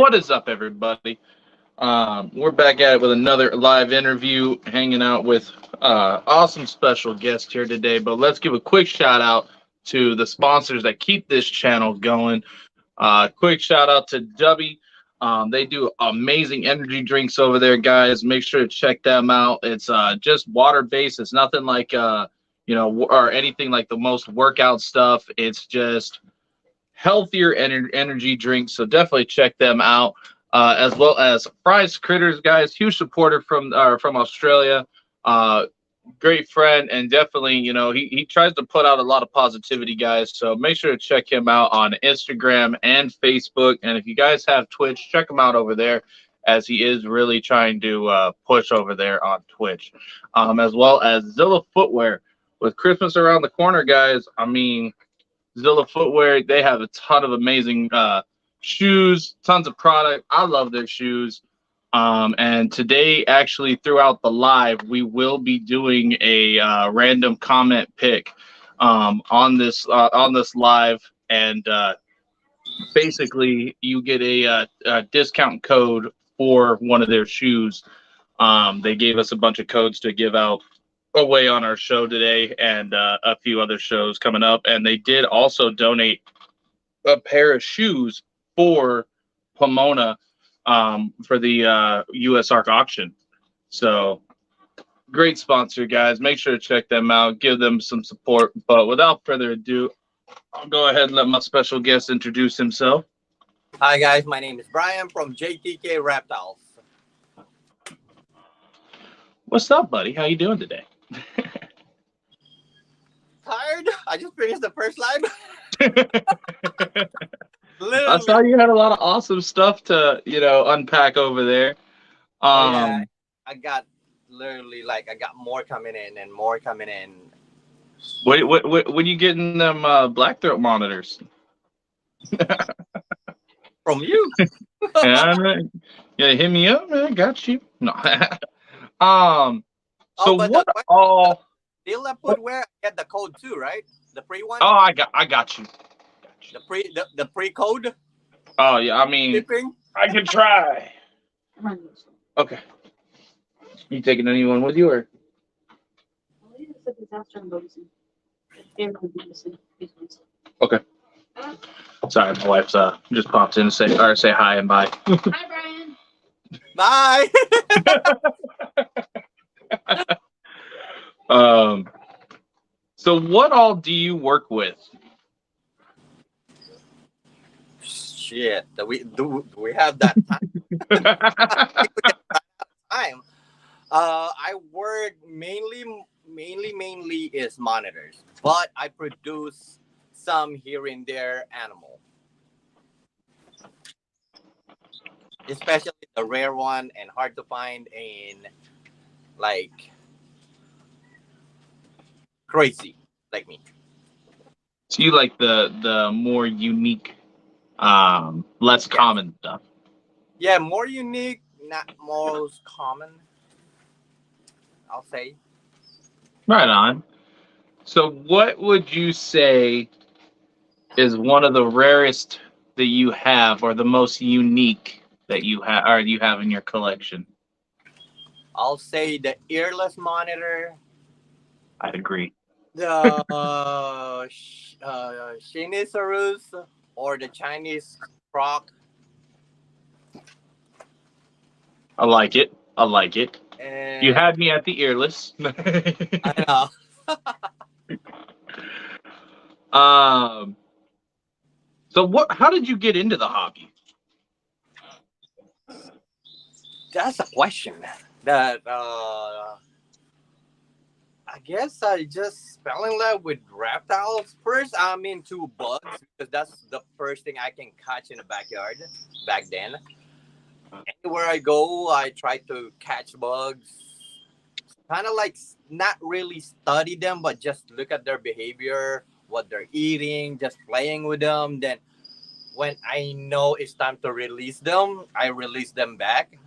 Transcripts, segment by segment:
What is up, everybody? We're back at it with another live interview, hanging out with awesome special guest here today. But let's give a quick shout out to the sponsors that keep this channel going. Quick shout out to Dubby. They do amazing energy drinks over there, guys. Make sure to check them out. It's just water based. It's nothing like or anything like the most workout stuff. It's just healthier energy drinks. So definitely check them out. As well as Fries Critters, guys. Huge supporter from Australia. Great friend, and definitely, he tries to put out a lot of positivity, guys. So make sure to check him out on Instagram and Facebook. And if you guys have Twitch, check him out over there, as he is really trying to push over there on Twitch. As well as Zilla Footwear. With Christmas around the corner, guys, I mean, Zilla Footwear, they have a ton of amazing shoes, tons of product. I love their shoes. And today, actually, throughout the live, we will be doing a random comment pick on this live, and basically, you get a discount code for one of their shoes. They gave us a bunch of codes to give out away on our show today, and a few other shows coming up. And they did also donate a pair of shoes for Pomona for the US Arc auction. So great sponsor, guys. Make sure to check them out, give them some support. But without further ado, I'll go ahead and let my special guest introduce himself. Hi guys, my name is Brian from Jtkreptiles. What's up, buddy? How you doing today? Tired? I just finished the first live. I saw you had a lot of awesome stuff to, unpack over there. Yeah, I got literally I got more coming in and more coming in. When you getting them black throat monitors? From you? Yeah, hit me up, man. Got you. No. So what all? Still footwear. I get the code too, right? The pre one. Oh, I got you. The pre code. Oh yeah, I mean, shipping? I can try. Okay. You taking anyone with you or? Okay. Sorry, my wife's just popped in to say hi and bye. Hi, Brian. Bye. So what all do you work with? Shit, do we have that time? I work mainly is monitors, but I produce some here and there animal, especially the rare one and hard to find and crazy like me. So you like the more unique, less common stuff. Yeah, more unique, not most common, I'll say. Right on. So what would you say is one of the rarest that you have, or the most unique that you have in your collection? I'll say the earless monitor. I'd agree. The Shinisaurus or the Chinese croc. I like it. And You had me at the earless. I know. So how did you get into the hobby? That's a question that I guess I just fell in love with reptiles. First, I'm into bugs because that's the first thing I can catch in the backyard back then. Anywhere I go, I try to catch bugs. Kind of not really study them, but just look at their behavior, what they're eating, just playing with them. Then when I know it's time to release them, I release them back.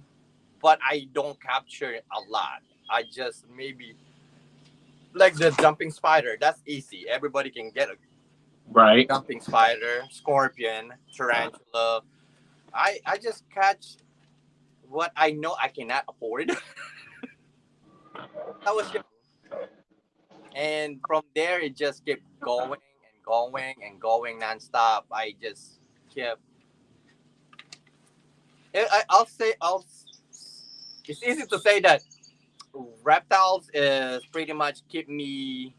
But I don't capture a lot. I just maybe like the jumping spider. That's easy. Everybody can get a Right. jumping spider, scorpion, tarantula. I just catch what I know I cannot afford. That was young. And from there it just kept going and going and going nonstop. I just kept. I'll say It's easy to say that reptiles is pretty much keep me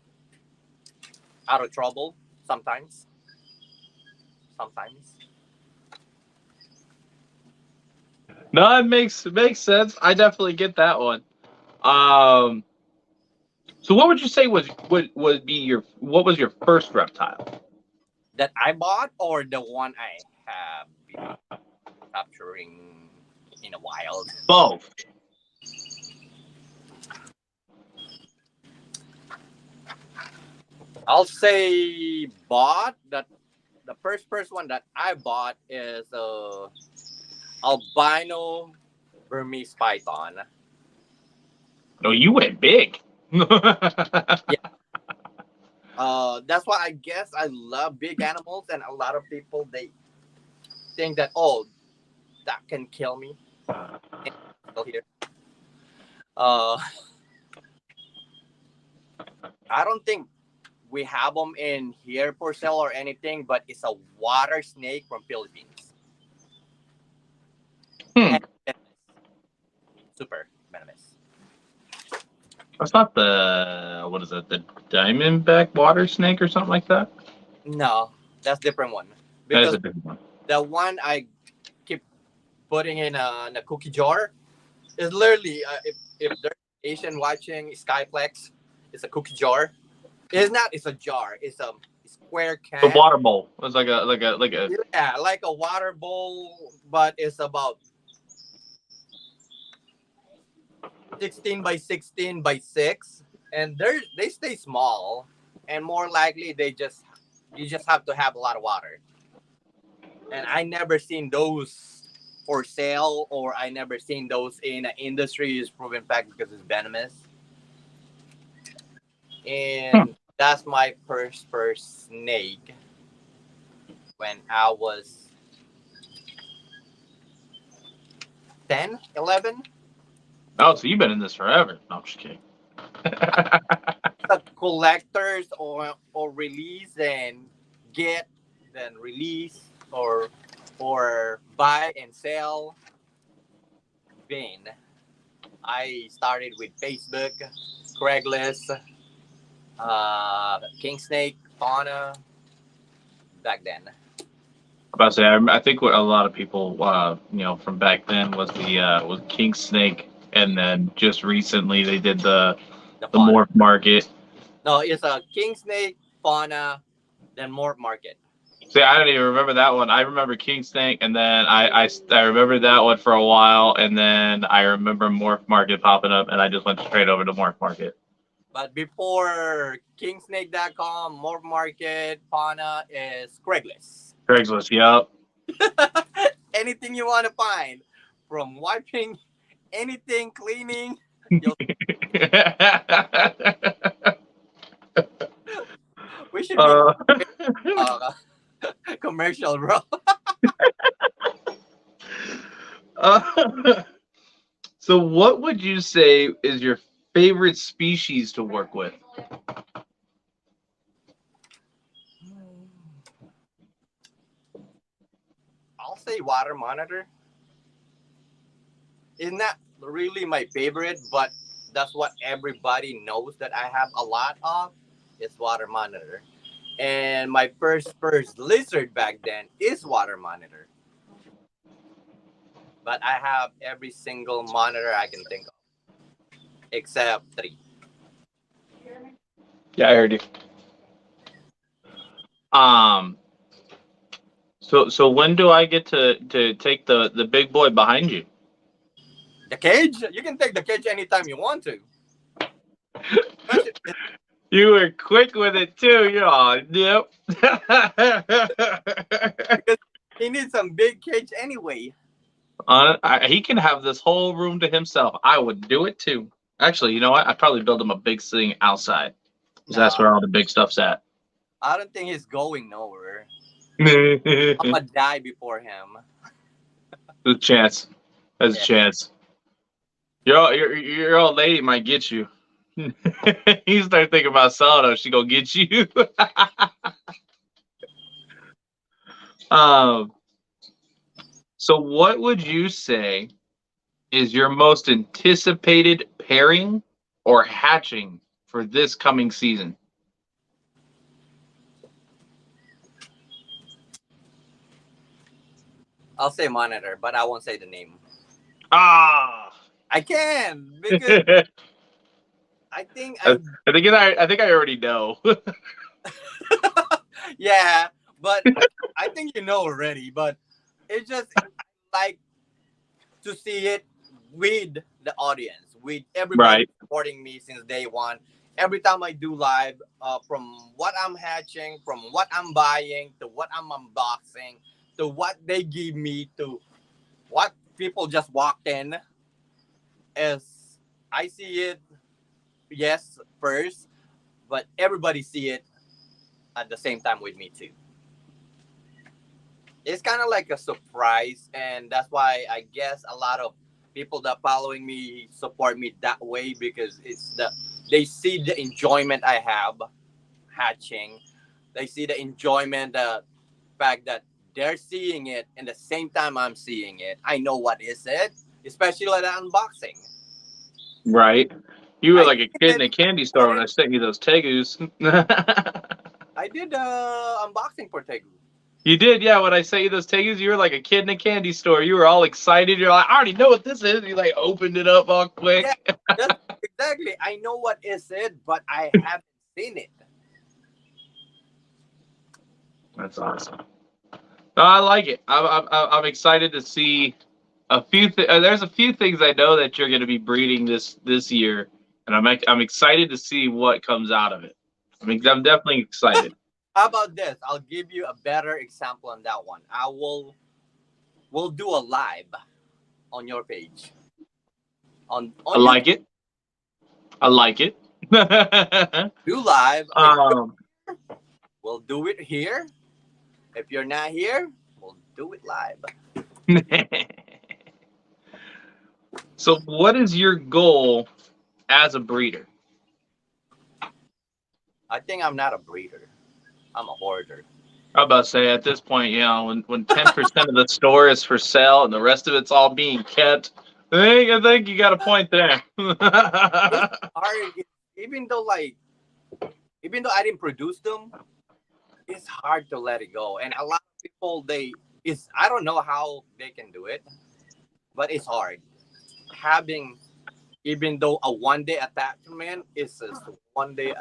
out of trouble sometimes. Sometimes. No, it makes sense. I definitely get that one. Um, so what would you say would be what was your first reptile? That I bought or the one I have been capturing in a wild. Both. I'll say bought that the first one that I bought is albino Burmese python. No, you went big. Yeah. That's why I guess I love big animals, and a lot of people they think that that can kill me. And still here. Uh, I don't think we have them in here for sale or anything, but it's a water snake from Philippines. Hmm. And it's super venomous. That's not the what is it? The diamondback water snake or something like that. No, that's different one. That is Because a different one. the one I keep putting in a cookie jar is literally if there's Asian watching Skyplex, it's a cookie jar. It's not. It's a jar. It's a square The can. water bowl. It was like a. Yeah, like a water bowl, but it's about 16 by 16 by 6, and they stay small, and more likely you just have to have a lot of water. And I never seen those for sale, or I never seen those in an industry is proven fact because it's venomous. Hmm. And that's my first snake when I was 10, 11. Oh, so you've been in this forever. No, I'm just kidding. The collectors or release and get then release or buy and sell vein. I started with Facebook, Craigslist, King Snake, Fauna back then. About to say, I think what a lot of people, from back then was king snake, and then just recently they did The the Fauna. morph market. No, it's a King Snake, Fauna, then Morph Market. See, I don't even remember that one. I remember king snake, and then I remember that one for a while, and then I remember morph market popping up, and I just went straight over to morph market. But before kingsnake.com, Morph Market, Fauna is Craigslist. Craigslist, yup. Anything you want to find, from wiping, anything, cleaning. You'll, we should be uh, commercial, bro. uh, so, what would you say is your favorite species to work with? I'll say water monitor. It's not really my favorite, but that's what everybody knows that I have a lot of is water monitor. And my first lizard back then is water monitor. But I have every single monitor I can think of, except 3. Yeah, I heard you. Um. So when do I get to take the big boy behind you? The cage? You can take the cage anytime you want to. You were quick with it too. You're all, yep. Because he needs some big cage anyway. He can have this whole room to himself. I would do it too. Actually, you know what? I'd probably build him a big thing outside. Because that's No, where all the big stuff's at. I don't think he's going nowhere. I'm gonna die before him. There's a chance. There's a Yeah. chance. Your old lady might get you. You start thinking about selling her, she gonna get you. um. So, what would you say is your most anticipated pairing or hatching for this coming season? I'll say monitor, but I won't say the name. Ah. I can because I, I think I think I already know. yeah, but I think you know already. But it's just like to see it with the audience, with everybody Right. supporting me since day one. Every time I do live, from what I'm hatching, from what I'm buying, to what I'm unboxing, to what they give me, to what people just walked in, as I see it, yes, first, but everybody see it at the same time with me too. It's kind of like a surprise, and that's why I guess a lot of people that following me support me that way because they see the enjoyment I have hatching. They see the enjoyment, the fact that they're seeing it and the same time I'm seeing it. I know what is it, especially like the unboxing. Right. You were I like a kid in did a candy store for when I it. sent you those tegus. I did unboxing for Tegu. You did, yeah. When I sent you those tegus, you were like a kid in a candy store. You were all excited. You're like, I already know what this is. You like opened it up all Yeah, quick. that's exactly. I know what is it, but I haven't seen it. That's awesome. No, I like it. I'm excited to see a few. There's a few things I know that you're going to be breeding this year, and I'm excited to see what comes out of it. I'm definitely excited. How about this? I'll give you a better example on that one. I will we'll do a live on your page I on like YouTube. it. I like it. Do live. If um. we'll do it here. If you're not here, we'll do it live. So, what is your goal as a breeder? I think I'm not a breeder. I'm a hoarder. I'm about to say at this point, when 10% of the store is for sale and the rest of it's all being kept, I think you got a point there. It's hard, even though even though I didn't produce them. It's hard to let it go, and a lot of people they is I don't know how they can do it, but it's hard having even though a 1 day attachment is just 1 day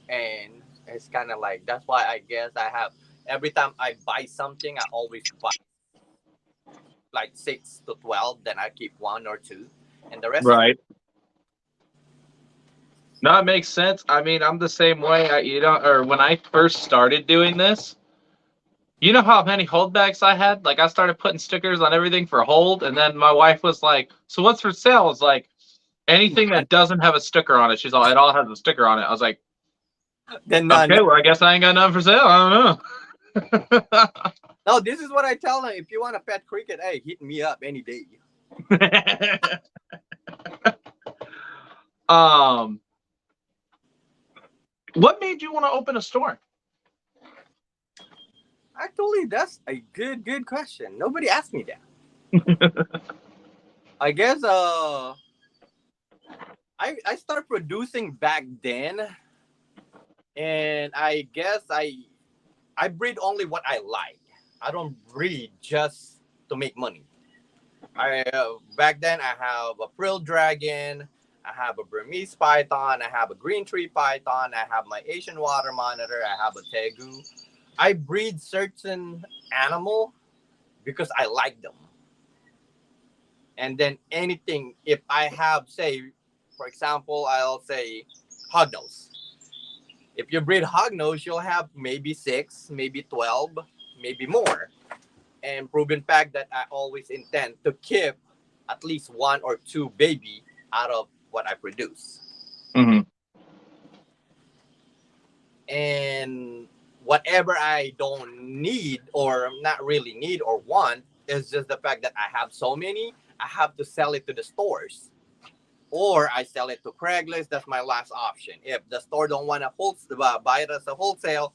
and it's kind of like that's why I guess I have every time I buy something I always buy like 6 to 12, then I keep one or two, and the rest is Right. No, it makes sense. I mean, I'm the same way. Or when I first started doing this, you know how many holdbacks I had? Like, I started putting stickers on everything for hold, and then my wife was like, "So what's for sale?" I was like, "Anything that doesn't have a sticker on it." She's all, "It all has a sticker on it." I was like, then "Okay, well, I guess I ain't got nothing for sale. I don't know." no, this is what I tell them: if you want a pet cricket, hey, hit me up any day. um, what made you want to open a store? Actually, that's a good question. Nobody asked me that. I guess I started producing back then, and I guess I breed only what I like. I don't breed just to make money. I back then I have a Prill Dragon, I have a Burmese Python, I have a Green Tree Python, I have my Asian Water Monitor, I have a Tegu. I breed certain animal because I like them. And then anything, if I have, say, for example, I'll say hognose. If you breed hognose, you'll have maybe 6, maybe 12, maybe more. And proven fact that I always intend to keep at least one or two baby out of what I produce. Mm-hmm. And whatever I don't need or not really need or want, It's just the fact that I have so many, I have to sell it to the stores. Or I sell it to Craigslist. That's my last option. If the store don't want to buy it as a wholesale,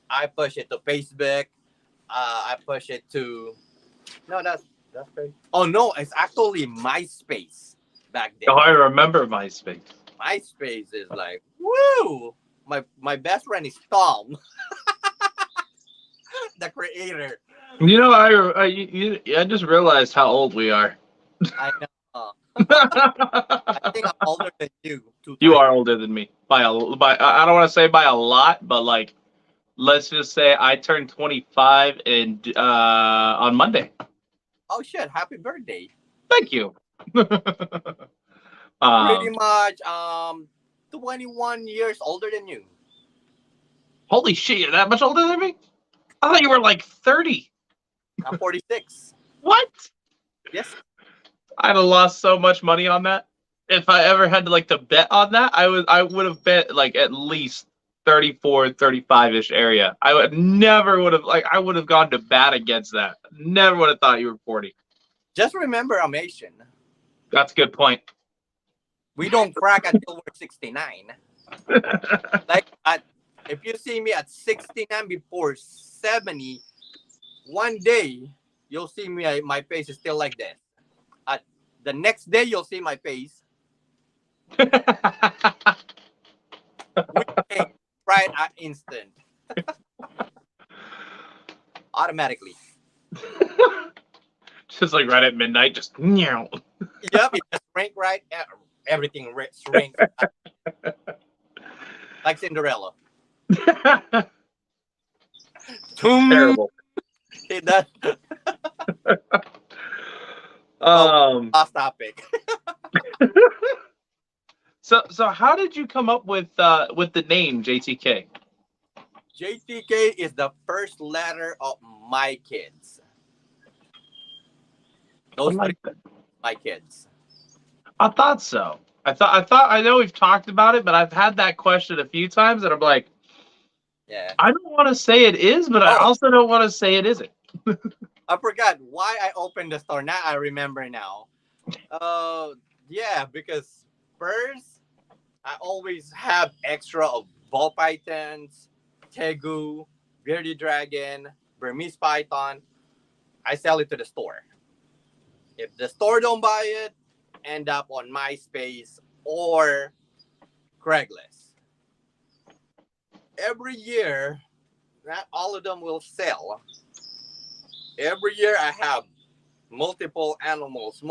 I push it to Facebook. I push it to no, that's Facebook. Oh no, it's actually MySpace back then. Oh, I remember MySpace. MySpace is like woo. My best friend is Tom, the creator. You know, I just realized how old we are. I know. I think I'm older than you. You are older than me by I don't want to say by a lot, but like let's just say I turned 25 and on Monday. Oh shit! Happy birthday. Thank you. Pretty much 21 years older than you. Holy shit, you're that much older than me? I thought you were like 30. I'm 46. What? Yes. I'd have lost so much money on that. If I ever had to bet on that, I would have bet like at least 34, 35-ish area. I would have gone to bat against that. Never would have thought you were 40. Just remember I'm Asian. That's a good point. We don't crack until we're 69. If you see me at 69 before 70, one day you'll see me, my face is still like this. The next day you'll see my face. We change right at instant. Automatically. Just like right at midnight, just meow. Yep, it just shrink right. Everything shrink. Like Cinderella. Terrible. It does. Last topic. So how did you come up with the name JTK? JTK is the first letter of my kids. Those like three, my kids. I thought so. I know we've talked about it, but I've had that question a few times, and I'm like, yeah, I don't want to say it is, but I also don't want to say it isn't. I forgot why I opened the store. Now I remember now. Yeah, because first I always have extra of ball pythons, tegu, bearded dragon, Burmese python. I sell it to the store. If the store don't buy it, end up on MySpace or Craigslist. Every year, not all of them will sell. Every year I have multiple animals,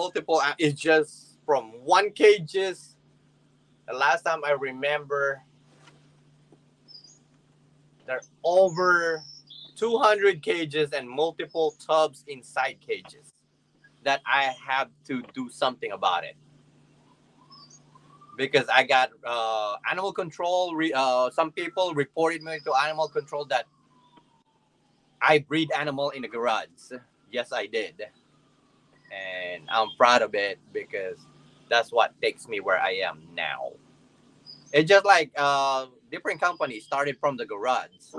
it's just from 1 cages. The last time I remember, there are over 200 cages and multiple tubs inside cages that I have to do something about it. Because I got animal control. Some people reported me to animal control that I breed animal in the garage. Yes, I did. And I'm proud of it because that's what takes me where I am now. It's just like different companies started from the garage,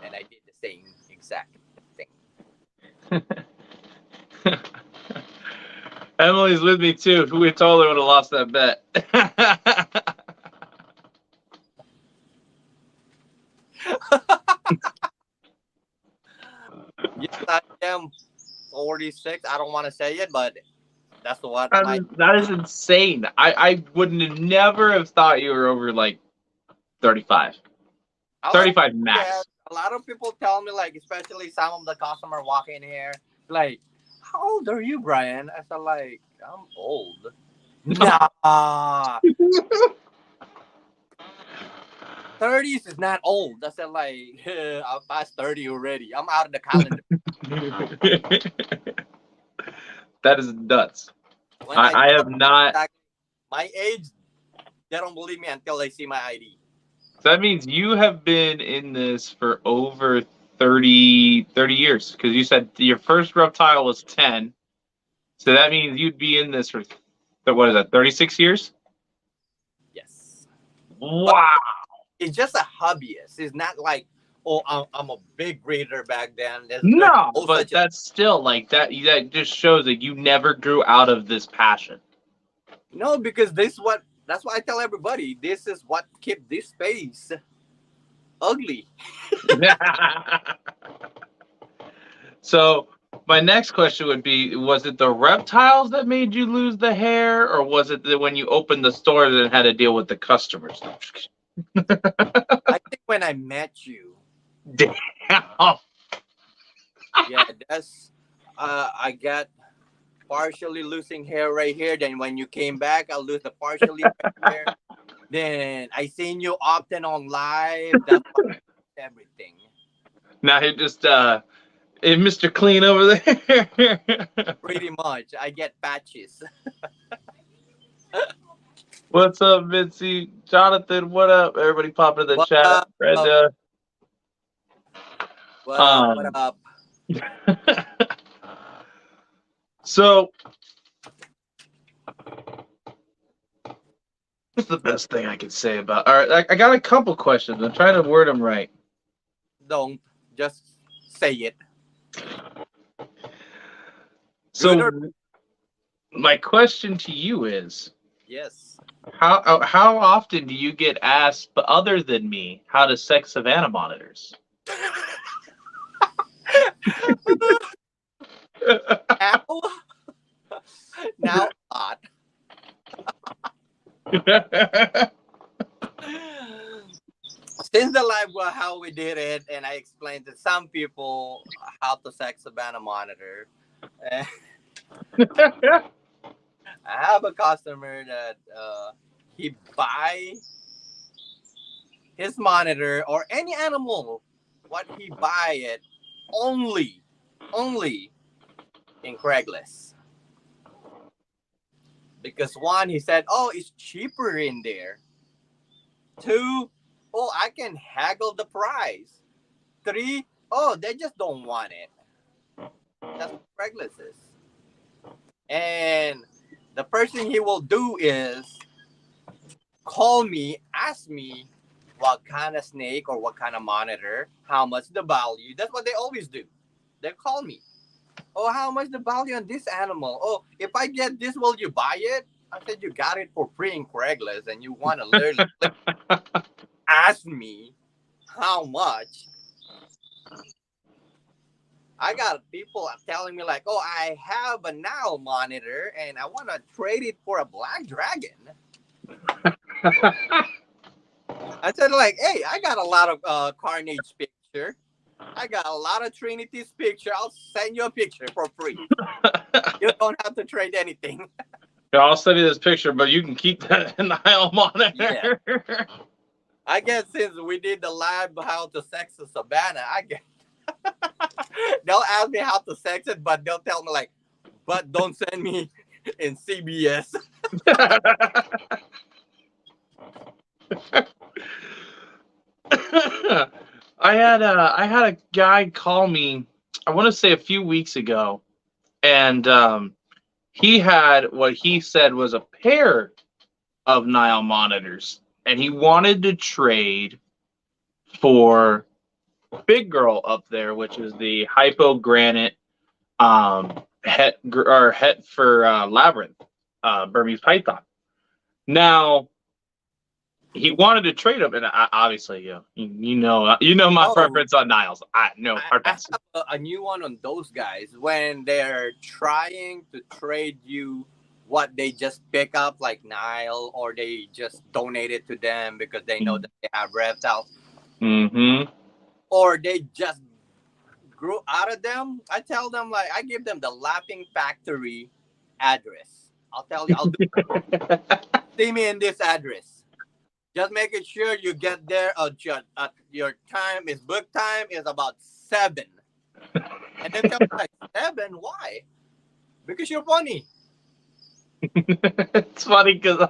and I did the same exact thing. Emily's with me too. We totally would have lost that bet. Yes, I am 46. I don't want to say it, but that's what that is insane. I wouldn't have never have thought you were over like 35. 35 max. Yeah, a lot of people tell me, like, especially some of the customer walking here, like, how old are you, Brian? I said, like, I'm old. Nah. 30s is not old. I said, like, I'm past 30 already. I'm out of the calendar. That is nuts. I have not. My age, they don't believe me until they see my ID. So that means you have been in this for over 30 years. Because you said your first reptile was 10. So that means you'd be in this for, what is that, 36 years? Yes. Wow. It's just a hobbyist. It's not like, Oh, I'm a big breeder back then. There's No, no but such a that's still like that. That just shows that you never grew out of this passion. no, because this what that's why I tell everybody. This is what keep this space ugly. So my next question would be: was it the reptiles that made you lose the hair, or was it that when you opened the stores and had to deal with the customers? I think when I met you, Damn. yeah, that's I got partially losing hair right here. Then when you came back, I lose the partially right here. Then I seen you often on live. That's everything. Now he just hey, Mr. Clean over there. Pretty much, I get patches. What's up, Vinci? Jonathan, what up? Everybody pop in the What chat. up? Brenda. What up? What Um, up? so what's the best thing I can say about? All right, I got a couple questions. I'm trying to word them right. Don't just say it. Good or So my question to you is, yes. how often do you get asked, but other than me, how to sex Savannah monitors? Now, now, not. Since the live how we did it, and I explained to some people how to sex Savannah monitor. And I have a customer that he buy his monitor or any animal, what he buy it only in Craigslist. Because one, he said, "Oh, it's cheaper in there." Two, "Oh, I can haggle the price." Three, "Oh, they just don't want it." That's what Craigslist is. And the first thing he will do is call me, ask me what kind of snake or what kind of monitor, how much the value. That's what they always do. They call me. "Oh, how much the value on this animal? Oh, if I get this, will you buy it?" I said, "You got it for free in Craigslist and you want to learn. Ask me how much." I got people telling me like, "Oh, I have a now monitor and I want to trade it for a black dragon." I said like, "Hey, I got a lot of Carnage picture. I got a lot of Trinity's picture. I'll send you a picture for free. You don't have to trade anything." I'll send you this picture, but you can keep that in the Nile monitor. Yeah. I guess since we did the live how to sex a Savannah, I guess they'll ask me how to sex it, but they'll tell me like, "But don't send me in CBS." I had a guy call me, I want to say a few weeks ago, and he had what he said was a pair of Nile monitors, and he wanted to trade for Big Girl up there, which is the hypogranite het for labyrinth, Burmese python. Now he wanted to trade them, and obviously, you know my Oh, preference on Niles. I know I our have best. a new one on those guys when they're trying to trade you what they just pick up like Nile or they just donate it to them because they know that they have reptiles Mm-hmm. or they just grew out of them. I tell them like I give them the Lapping Factory address. I'll tell you, I'll see me in this address. Just making sure you get there at your time is book time is about 7. And then tell me like 7, why? Because you're funny. It's funny because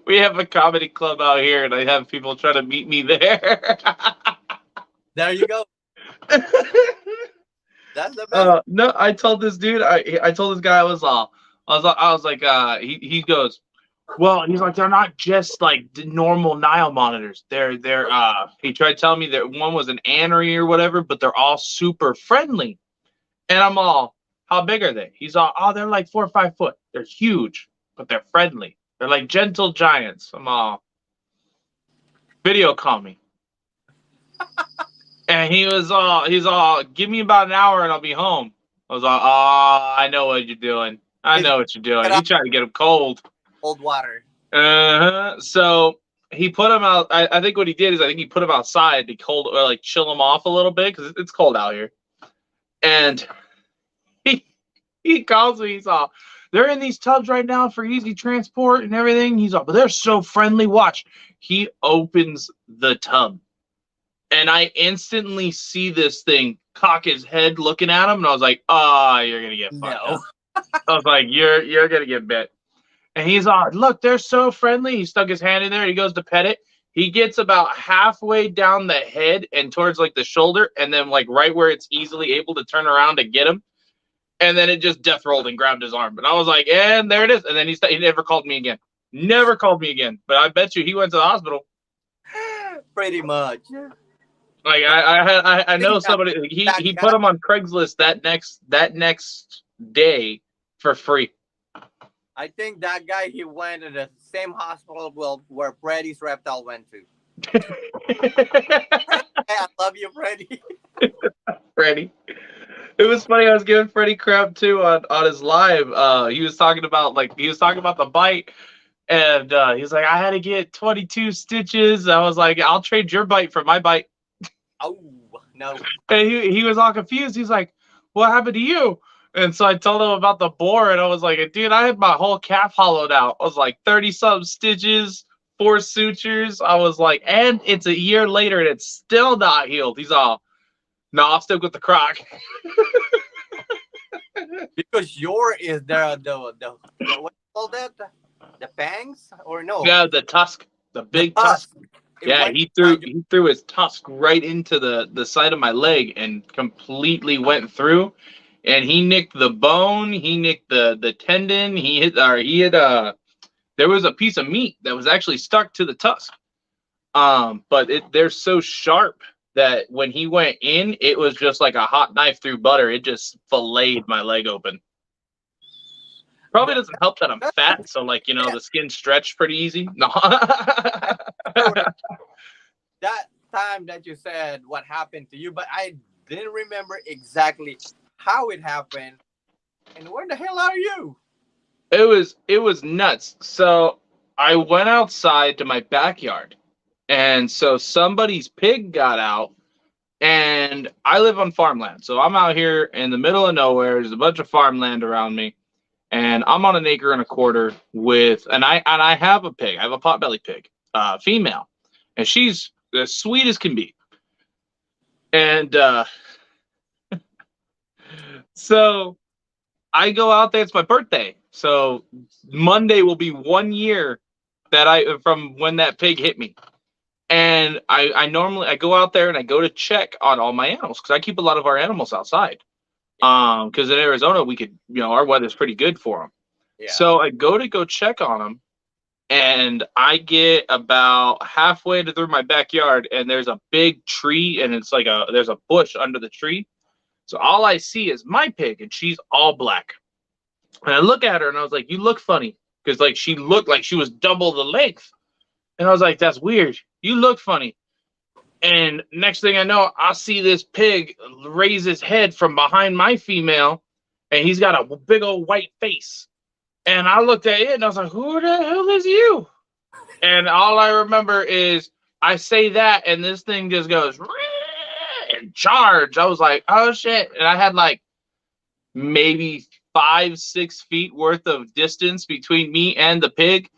we have a comedy club out here, and I have people trying to meet me there. There you go. That's the best. No, I told this dude, I told this guy I was like, he goes, Well, he's like, they're not just like the normal Nile monitors. They're he tried telling me that one was an anery or whatever, but they're all super friendly. And I'm all, how big are they? He's all, oh, they're like 4 or 5 foot. They're huge, but they're friendly. They're like gentle giants. I'm all, video call me. And he's all, give me about an hour and I'll be home. I was all, oh, I know what you're doing. I It's know what you're doing. get He up tried to get him cold. cold water. Uh-huh. So he put him out. I think what he did is I think he put him outside to cold or like chill him off a little bit because it's cold out here. And he he calls me. He's all, they're in these tubs right now for easy transport and everything. He's all, but they're so friendly. Watch. He opens the tub, and I instantly see this thing cock his head looking at him, and I was like, oh, you're gonna get fucked No. up. I was like, you're gonna get bit. And he's all, look, they're so friendly. He stuck his hand in there. He goes to pet it. He gets about halfway down the head and towards like the shoulder, and then like right where it's easily able to turn around to get him. And then it just death rolled and grabbed his arm. But I was like, and there it is. And then he never called me again. Never called me again. But I bet you he went to the hospital. Pretty much. Like I know somebody. He Guy, put him on Craigslist that next day for free. I think that guy he went to the same hospital where Freddy's reptile went to. Hey, I love you, Freddy. Freddie. It was funny. I was giving Freddie crap too on his live. He was talking about the bite, and he's like, I had to get 22 stitches. I was like, I'll trade your bite for my bite. Oh no. And he was all confused. He's like, what happened to you? And so I told him about the boar, and I was like, dude, I had my whole calf hollowed out. I was like 30-something stitches, 4 sutures. I was like, and it's a year later, and it's still not healed. He's all, no, I'll stick with the croc. Because your is the what you call that? The fangs or no? Yeah, the tusk, the big tusk. Yeah, he threw his tusk right into the side of my leg and completely went through. And he nicked the bone. He nicked the tendon. He hit. There was a piece of meat that was actually stuck to the tusk. But they're so sharp that when he went in, it was just like a hot knife through butter. It just filleted my leg open. Probably doesn't help that I'm fat, so like the skin stretched pretty easy. No. That time that you said what happened to you, but I didn't remember exactly how it happened. And where the hell are you? It was nuts. So I went outside to my backyard, and so somebody's pig got out, and I live on farmland. So I'm out here in the middle of nowhere. There's a bunch of farmland around me, and I'm on an acre and a quarter and I have a pig. I have a potbelly pig, female, and she's as sweet as can be. And so I go out there. It's my birthday, so Monday will be 1 year from when that pig hit me. And I normally go out there and I go to check on all my animals because I keep a lot of our animals outside. Because in Arizona we could, our weather's pretty good for them. Yeah. So I go check on them, and I get about halfway through my backyard, and there's a big tree, and it's like there's a bush under the tree. So all I see is my pig, and she's all black. And I look at her, and I was like, "You look funny," because like she looked like she was double the length. And I was like, "That's weird. You look funny." And next thing I know, I see this pig raise his head from behind my female, and he's got a big old white face. And I looked at it, and I was like, "Who the hell is you?" And all I remember is I say that, and this thing just goes and charge. I was like, "Oh shit!" And I had like maybe 5-6 feet worth of distance between me and the pig.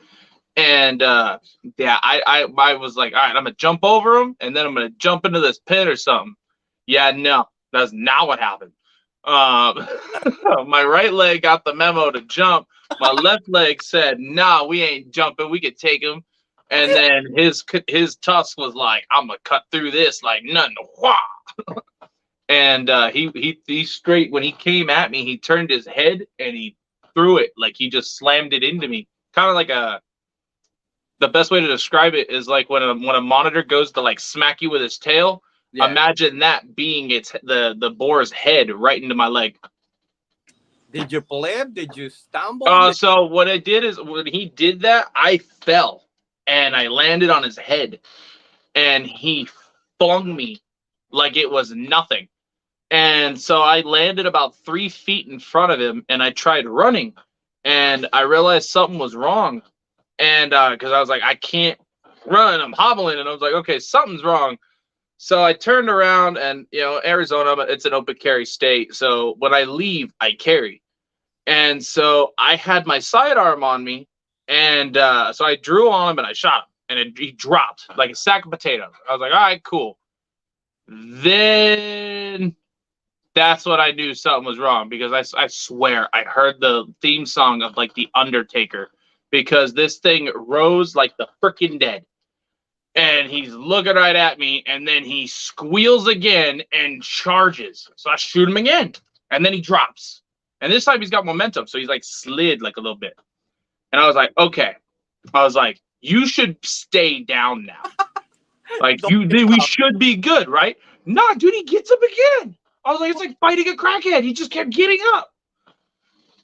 And I was like, all right, I'm gonna jump over him, and then I'm gonna jump into this pit or something. Yeah, no, that's not what happened. My right leg got the memo to jump. My left leg said, "Nah, we ain't jumping. We could take him." And then his tusk was like, "I'm gonna cut through this like nothing." And he straight when he came at me, he turned his head and he threw it like he just slammed it into me, kind of like a The best way to describe it is like when a monitor goes to like smack you with its tail. Yeah. Imagine that being the boar's head right into my leg. Did you flip? Did you stumble? So what I did is when he did that, I fell and I landed on his head, and he flung me like it was nothing. And so I landed about 3 feet in front of him, and I tried running, and I realized something was wrong. And because I was like, I can't run, I'm hobbling, and I was like, okay, something's wrong. So I turned around, and Arizona, it's an open carry state. So when I leave, I carry. And so I had my sidearm on me, and so I drew on him and I shot him, and he dropped like a sack of potatoes. I was like, all right, cool. Then that's what I knew something was wrong, because I swear I heard the theme song of like The Undertaker, because this thing rose like the freaking dead. And he's looking right at me, and then he squeals again and charges. So I shoot him again, and then he drops. And this time he's got momentum, so he's like slid like a little bit. And I was like, okay. I was like, you should stay down now. Like we should be good, right? Nah, dude, he gets up again. I was like, it's like fighting a crackhead. He just kept getting up.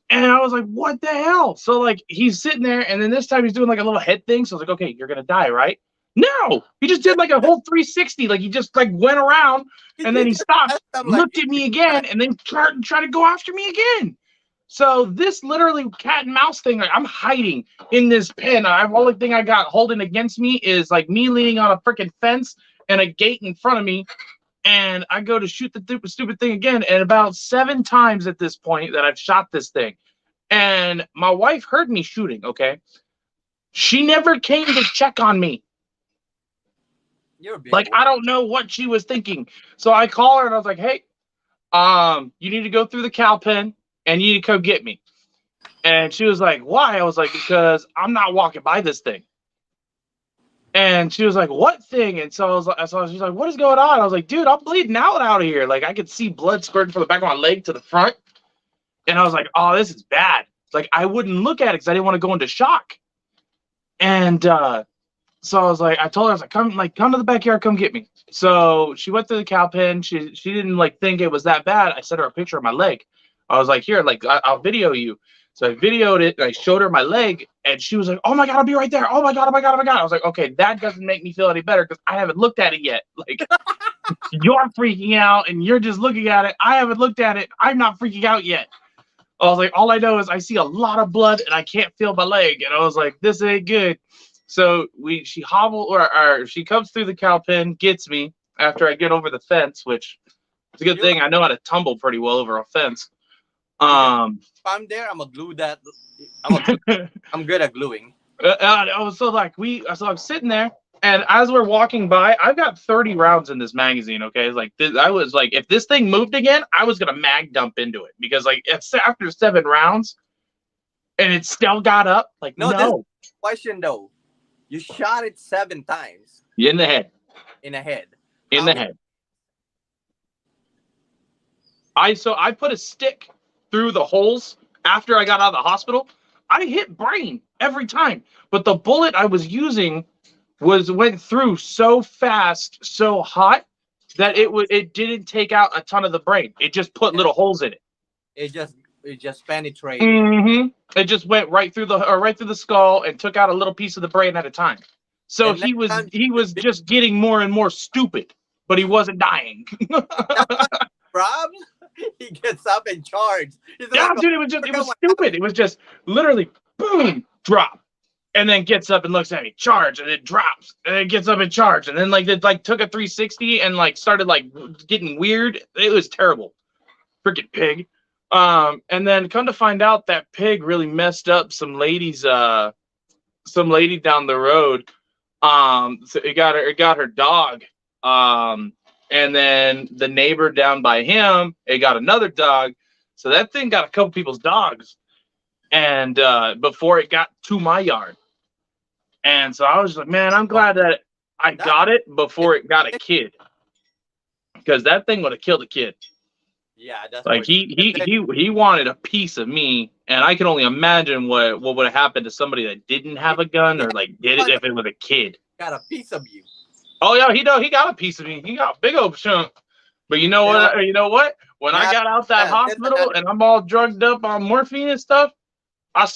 And I was like, what the hell? So like he's sitting there, and then this time he's doing like a little head thing. So I was like, okay, you're gonna die, right? No, he just did like a whole 360. Like he just like went around, and then he stopped, looked at me again, and then tried to go after me again. So this literally cat and mouse thing, like I'm hiding in this pen. The only thing I got holding against me is like me leaning on a freaking fence and a gate in front of me. And I go to shoot the stupid thing again. And about 7 times at this point that I've shot this thing. And my wife heard me shooting, okay? She never came to check on me. Like, I don't know what she was thinking. So I call her and I was like, hey, you need to go through the cow pen and you need to come get me. And she was like, why? I was like, because I'm not walking by this thing. And she was like, what thing? And so I was like, she's like, what is going on? I was like, dude, I'm bleeding out of here. Like I could see blood spurting from the back of my leg to the front. And I was like, oh, this is bad. Like I wouldn't look at it because I didn't want to go into shock. And so I was like, I told her, I was like, come to the backyard, come get me. So she went to the cow pen. She didn't like think it was that bad. I sent her a picture of my leg. I was like, here, like I'll video you. So I videoed it and I showed her my leg, and she was like, oh my God, I'll be right there. Oh my God, oh my God, oh my God. I was like, okay, that doesn't make me feel any better because I haven't looked at it yet. Like you're freaking out and you're just looking at it. I haven't looked at it. I'm not freaking out yet. I was like, all I know is I see a lot of blood and I can't feel my leg. And I was like, this ain't good. So she hobbled or she comes through the cow pen, gets me after I get over the fence, which is a good thing. I know how to tumble pretty well over a fence. If I'm there, I'm gonna glue that. I'm good at gluing. So I'm sitting there, and as we're walking by, I've got 30 rounds in this magazine. Okay, it's like I was like, if this thing moved again, I was gonna mag dump into it because like it's after 7 rounds, and it still got up. Like no. Question though, you shot it 7 times. In the head. In the head. In the head. I put a stick through the holes after I got out of the hospital. I hit brain every time, but the bullet I was using went through so fast, so hot that it didn't take out a ton of the brain. It just put little holes in it. It just penetrated. Mm-hmm. It just went right through the skull and took out a little piece of the brain at a time. So he was just getting more and more stupid, but he wasn't dying. Rob, he gets up and charges. Yeah, dude, it was stupid. It was just literally boom, drop, and then gets up and looks at me, charge, and it drops, and then gets up and charge, and then like it like took a 360 and like started like getting weird. It was terrible, freaking pig. And then come to find out that pig really messed up some lady down the road. So it got her dog. And then the neighbor down by him, it got another dog. So that thing got a couple people's dogs. And before it got to my yard. And so I was like, man, I'm glad that I got it before it got a kid. Because that thing would have killed a kid. Yeah, that's Like for sure. he wanted a piece of me, and I can only imagine what would have happened to somebody that didn't have a gun Yeah, or like did it if it was a kid. got a piece of you. Oh yeah, he got a piece of me. He got a big old chunk. But you know You know, what? You know what? When I now, got out that there's hospital another. and I'm all drugged up on morphine and stuff, I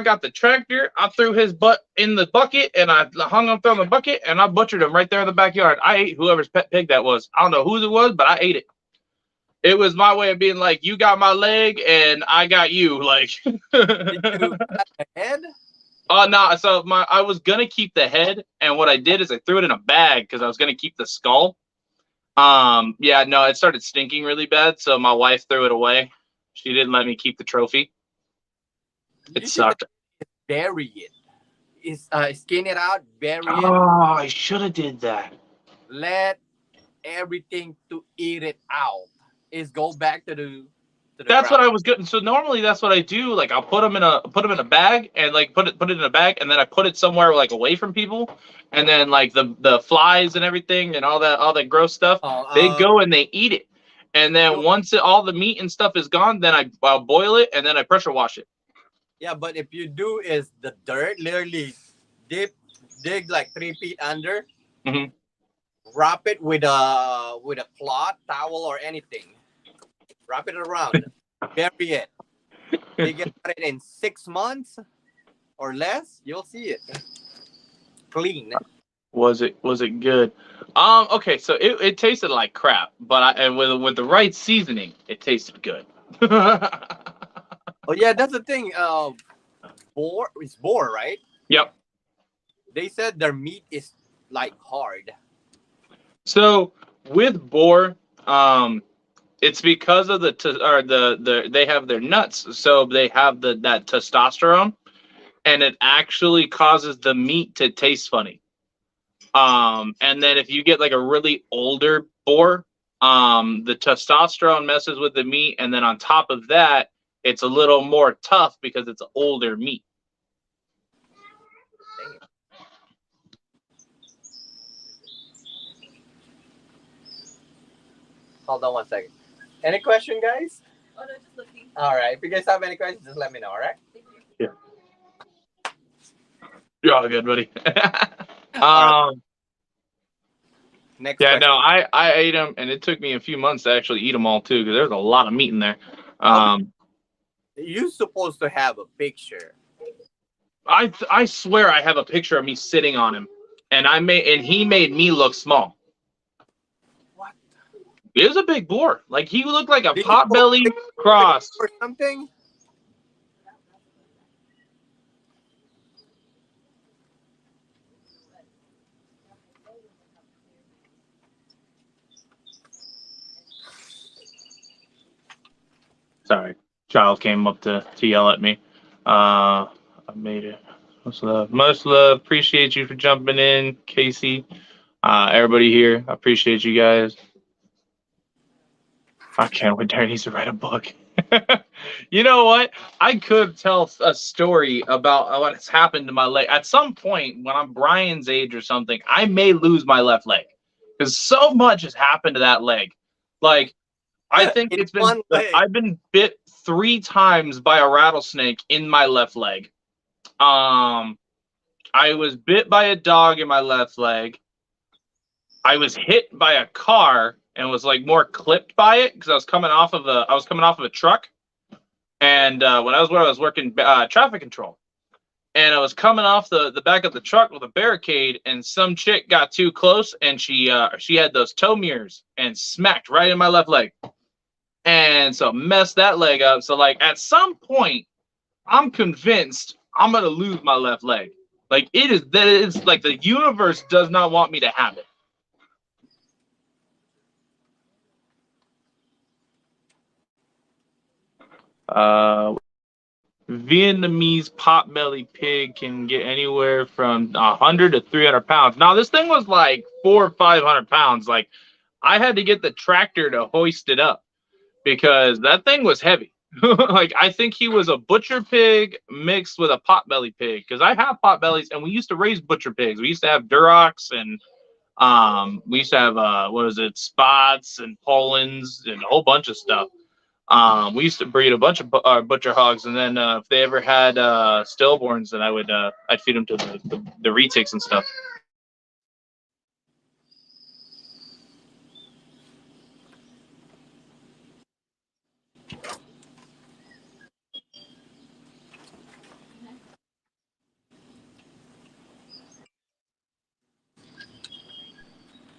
got the tractor. I threw his butt in the bucket and I hung him from the bucket and I butchered him right there in the backyard. I ate whoever's pet pig that was. I don't know whose it was, but I ate it. It was my way of being like, you got my leg and I got you. Like, Did you cut the head? oh no! So I was gonna keep the head, and what I did is I threw it in a bag because I was gonna keep the skull. Yeah, no, it started stinking really bad, so my wife threw it away. She didn't let me keep the trophy. It You should sucked. bury it. Skin it out, bury it, Oh, I should have did that. let everything to eat it out. Is go back to the That's ground. what I was getting. So normally that's what I do. Like I'll put them in a bag and like put it in a bag and then I put it somewhere like away from people, and then like the flies and everything and all that gross stuff, Oh, they go and they eat it. And then you- once all the meat and stuff is gone, then I'll boil it and then I pressure wash it. yeah, but if you do is the dirt, literally dig like 3 feet under, Mhm. wrap it with a cloth, towel, or anything. Wrap it around, bury it. Dig it out in 6 months or less. You'll see it clean. Was it good? Okay, so it tasted like crap, but and with the right seasoning, it tasted good. Oh yeah, that's the thing. Boar is boar, right? Yep. They said their meat is like hard. So with boar, it's because of they have their nuts, so they have that testosterone, and it actually causes the meat to taste funny. And then if you get like a really older boar, the testosterone messes with the meat, and then on top of that, it's a little more tough because it's older meat. Damn. Hold on 1 second. Any question, guys? Oh no, just looking. All right. If you guys have any questions, just let me know. All right. Yeah. You're all good, buddy. All right. Next Yeah, question. no, I ate them, and it took me a few months to actually eat them all too, because there's a lot of meat in there. You're supposed to have a picture. I swear I have a picture of me sitting on him, and he made me look small. What? He was a big boar. Like he looked like a Did you potbelly go cross. or something? Sorry, child came up to yell at me. I made it. Much love. Much love. Appreciate you for jumping in, Casey. Everybody here, I appreciate you guys. I can't wait. Darren needs to write a book. You know what? I could tell a story about what has happened to my leg. At some point, when I'm Brian's age or something, I may lose my left leg because so much has happened to that leg. Like, I think In it's been, one leg. I've been bit 3 times by a rattlesnake in my left leg. I was bit by a dog in my left leg. I was hit by a car and was like more clipped by it because I was coming off of a truck, and when I was working traffic control, and I was coming off the back of the truck with a barricade, and some chick got too close, and she had those tow mirrors and smacked right in my left leg, and so messed that leg up. So like at some point, I'm convinced I'm gonna lose my left leg. Like it's like the universe does not want me to have it. Vietnamese potbelly pig can get anywhere from 100 to 300 pounds. Now this thing was like 400 or 500 pounds. Like I had to get the tractor to hoist it up because that thing was heavy. Like I think he was a butcher pig mixed with a potbelly pig because I have potbellies and we used to raise butcher pigs. We used to have Durocs and We used to have what is it, spots and Polands and a whole bunch of stuff. We used to breed a bunch of butcher hogs, and then if they ever had stillborns, then I'd feed them to the retics and stuff.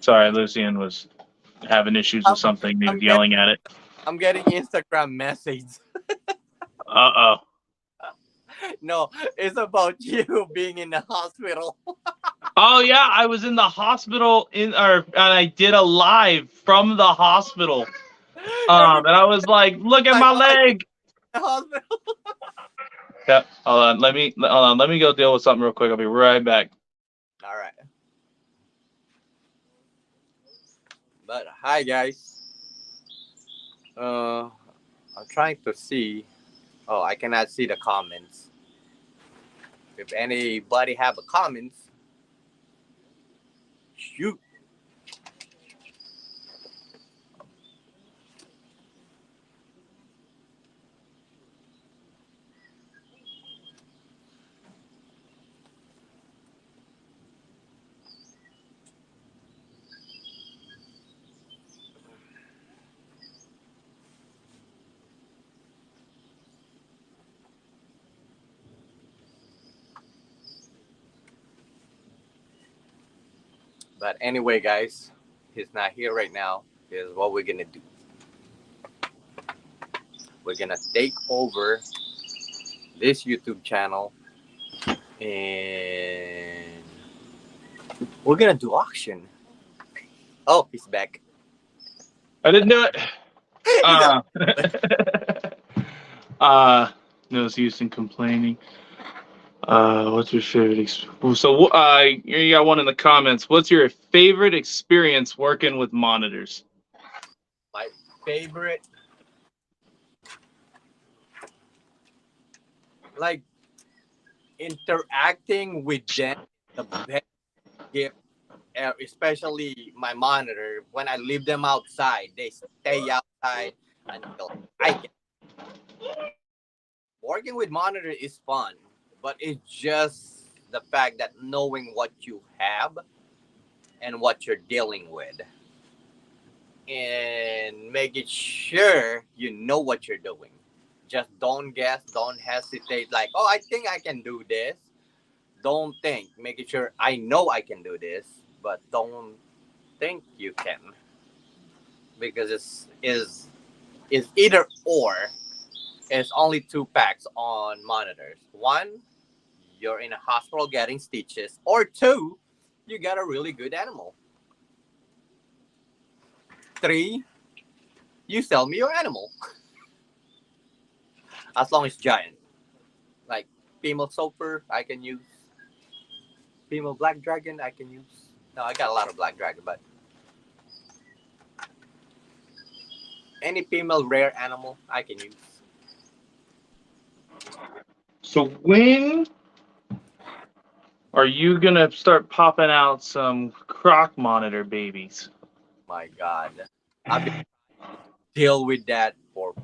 Sorry, Lucian was having issues with something. He was yelling at it. I'm getting Instagram message. Uh-oh. No, it's about you being in the hospital. Oh yeah, I was in the hospital and I did a live from the hospital. And I was like, "Look at my leg." Hospital. Yeah, hold on. Let me go deal with something real quick. I'll be right back. All right. But hi guys. I'm trying to see. Oh, I cannot see the comments. If anybody have a comments, shoot. But anyway, guys, he's not here right now. Here's what we're gonna do. We're gonna take over this YouTube channel and we're gonna do auction. Oh, he's back. I didn't do it. No use in complaining. What's your favorite? So, you got one in the comments. What's your favorite experience working with monitors? My favorite, like interacting with them, the best gift, especially my monitor. When I leave them outside, they stay outside until I get. Working with monitor is fun, but it's just the fact that knowing what you have and what you're dealing with and making sure you know what you're doing. Just don't guess, don't hesitate like, oh, I think I can do this. Don't think, making sure I know I can do this, but don't think you can. Because it's either or. It's only two packs on monitors. One, you're in a hospital getting stitches, or two, you got a really good animal. Three, you sell me your animal. As long as giant. Like female Soper, I can use. Female Black Dragon, I can use. No, I got a lot of Black Dragon, but any female rare animal, I can use. So when are you gonna start popping out some croc monitor babies? My God, I've been deal with that for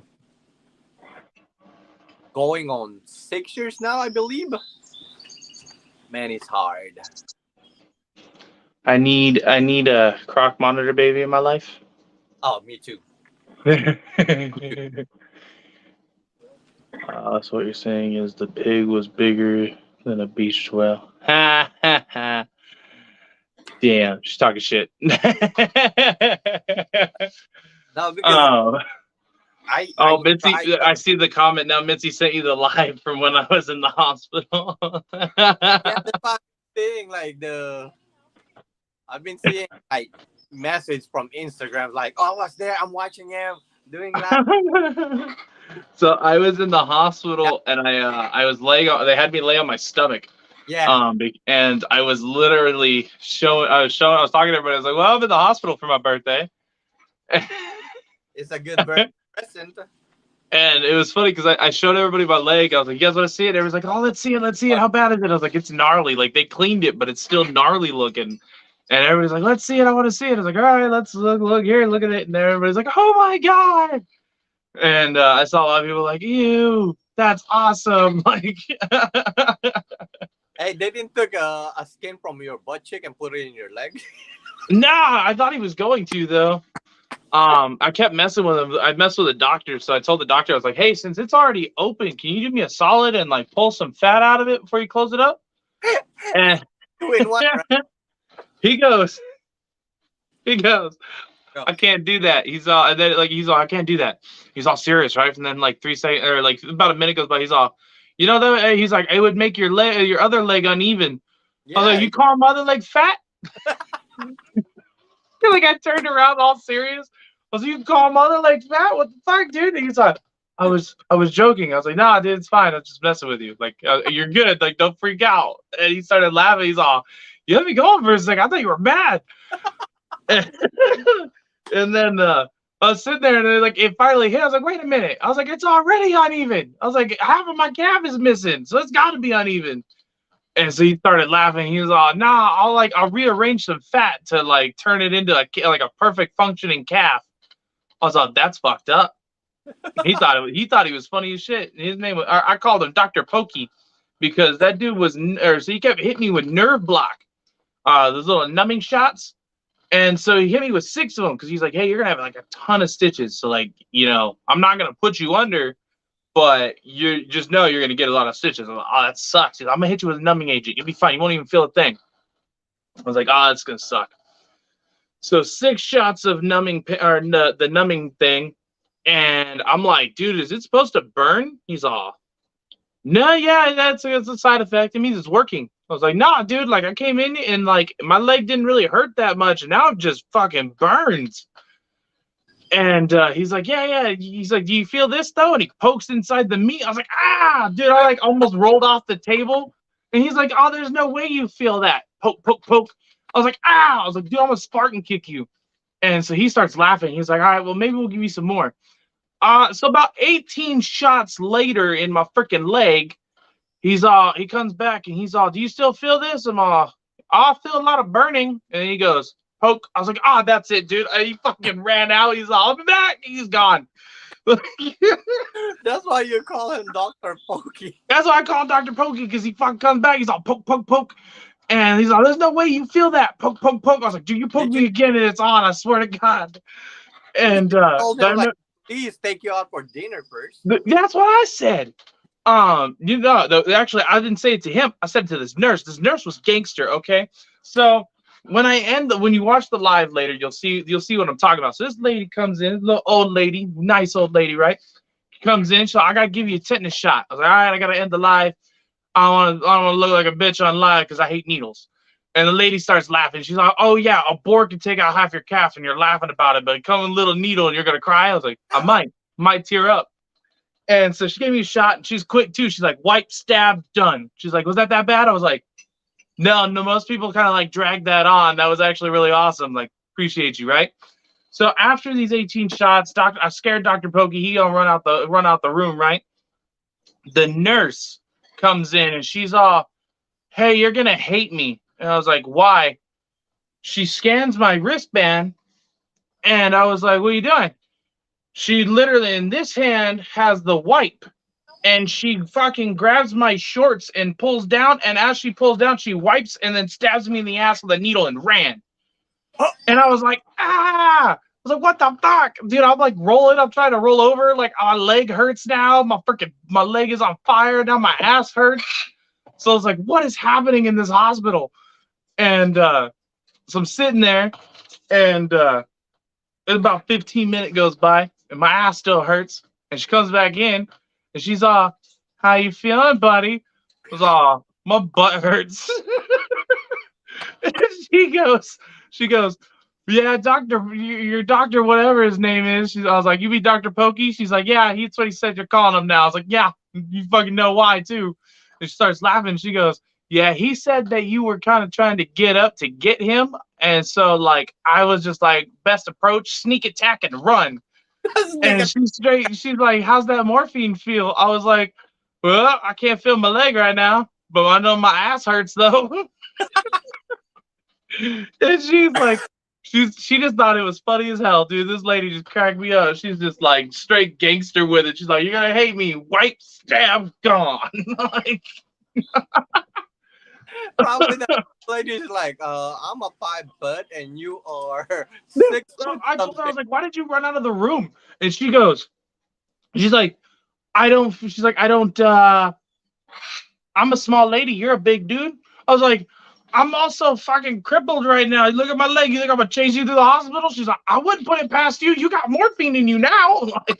going on 6 years now, I believe. Man, it's hard. I need a croc monitor baby in my life. Oh, me too. So what you're saying is the pig was bigger than a beached whale. Ha ha ha. Damn, she's talking shit. No, Oh, because Mitzi, I see the comment now. Mitzi sent you the live from when I was in the hospital. yeah, the thing, like I've been seeing like message from Instagram, like, oh, I was there, I'm watching him doing that. So I was in the hospital and I was laying on. They had me lay on my stomach. Yeah. And I was literally showing. I was talking to everybody. I was like, "Well, I'm in the hospital for my birthday." It's a good birthday present. And it was funny because I showed everybody my leg. I was like, "You guys want to see it?" Everyone's like, "Oh, let's see it. Let's see it. How bad is it?" I was like, "It's gnarly. Like they cleaned it, but it's still gnarly looking." And everybody's like, let's see it. I want to see it. I was like, all right, let's look here, look at it. And everybody's like, oh my God. And I saw a lot of people like, ew, that's awesome. Like, Hey, they didn't took a skin from your butt cheek and put it in your leg. nah, I thought he was going to, though. I kept messing with him. I messed with the doctor. So I told the doctor, I was like, hey, since it's already open, can you do me a solid and like pull some fat out of it before you close it up? And 2 in 1, right? he goes, Go. I can't do that. He's all, and then like he's all, I can't do that. He's all serious, right? And then like 3 seconds or like about a minute goes by. He's all, you know, though, he's like, it would make your leg, your other leg uneven. I was like, Yeah. you call my other leg fat? Like I turned around all serious. I was like, you call my other leg fat? What the fuck, dude? And he's like, I was joking. I was like, nah, dude, it's fine. I'm just messing with you. Like, you're good. Like, don't freak out. And he started laughing. He's all, you let me go for a second. I thought you were mad. And then I was sitting there, and then, like, it finally hit. I was like, wait a minute. I was like, it's already uneven. I was like, half of my calf is missing, so it's got to be uneven. And so he started laughing. He was all, nah, I'll rearrange some fat to like turn it into a perfect functioning calf. I was like, that's fucked up. He thought he was funny as shit. His name was, I called him Dr. Pokey because that dude was, so he kept hitting me with nerve block, those little numbing shots. And so he hit me with 6 of them because he's like, hey, you're gonna have like a ton of stitches. So like, you know, I'm not gonna put you under, but you just know you're gonna get a lot of stitches. I'm like, oh, that sucks. I'm gonna hit you with a numbing agent. You'll be fine. You won't even feel a thing. I was like, oh, that's gonna suck. So 6 shots of numbing or the numbing thing, and I'm like, dude, is it supposed to burn? He's all, no, yeah, that's a side effect. It means it's working. I was like, nah, dude, like I came in and like my leg didn't really hurt that much, and now it just fucking burns. And he's like, yeah. He's like, do you feel this though? And he pokes inside the meat. I was like, ah, dude, I like almost rolled off the table. And he's like, oh, there's no way you feel that. Poke, poke, poke. I was like, ah. I was like, dude, I'm gonna Spartan kick you. And so he starts laughing. He's like, all right, well, maybe we'll give you some more. So about 18 shots later in my freaking leg, he comes back and he's all, do you still feel this? I'm all, I feel a lot of burning. And he goes, poke. I was like, oh, that's it, dude. And he fucking ran out. He's all, I'll be back. He's gone. That's why you call him Dr. Pokey. That's why I call him Dr. Pokey, because he fucking comes back. He's all poke, poke, poke. And he's all, there's no way you feel that. Poke, poke, poke. I was like, dude, you poke me again and it's on. I swear to God. And Told him, like, please take you out for dinner first. that's what I said. You know, actually, I didn't say it to him. I said it to this nurse. This nurse was gangster. Okay, so when you watch the live later, you'll see what I'm talking about. So this lady comes in, little old lady, nice old lady, right? Comes in, so I gotta give you a tetanus shot. I was like, all right, I gotta end the live. I don't want to look like a bitch on live because I hate needles. And the lady starts laughing. She's like, oh yeah, a boar can take out half your calf, and you're laughing about it, but come with a little needle and you're gonna cry. I was like, I might tear up. And so she gave me a shot, and she's quick too. She's like, wipe, stab, done. She's like, was that bad? I was like, no, most people kind of like drag that on. That was actually really awesome. Like, appreciate you, right? So after these 18 shots, I scared Dr. Pokey. He gonna run out the room, right? The nurse comes in and she's all, hey, you're gonna hate me. And I was like, why? She scans my wristband, and I was like, what are you doing? She literally in this hand has the wipe, and she fucking grabs my shorts and pulls down. And as she pulls down, she wipes and then stabs me in the ass with a needle and ran. And I was like, ah! I was like, what the fuck? Dude, I'm like rolling. I'm trying to roll over. Like, my leg hurts now. My leg is on fire. Now my ass hurts. So I was like, what is happening in this hospital? And so I'm sitting there, and about 15 minutes goes by, and my ass still hurts. And she comes back in, and she's all, how you feeling, buddy? I was all, my butt hurts. And she goes, yeah, your doctor, whatever his name is. I was like, you be Dr. Pokey? She's like, yeah, that's what he said you're calling him now. I was like, yeah, you fucking know why, too. And she starts laughing. She goes, yeah, he said that you were kind of trying to get up to get him. And so, like, I was just like, best approach, sneak attack and run. And she's like, how's that morphine feel? I was like, well, I can't feel my leg right now, but I know my ass hurts, though. And she's like, she just thought it was funny as hell, dude. This lady just cracked me up. She's just like straight gangster with it. She's like, "You're gonna hate me." Wipe, stab, gone. Like, Probably the lady's like, I'm a 5 foot and you are no, 6 foot I told her, I something. was like, "Why did you run out of the room?" And she goes, she's like, "I don't." She's like, "I don't. I'm a small lady. You're a big dude." I was like, "I'm also fucking crippled right now. Look at my leg. You think I'm gonna chase you to the hospital?" She's like, "I wouldn't put it past you. You got morphine in you now." Like,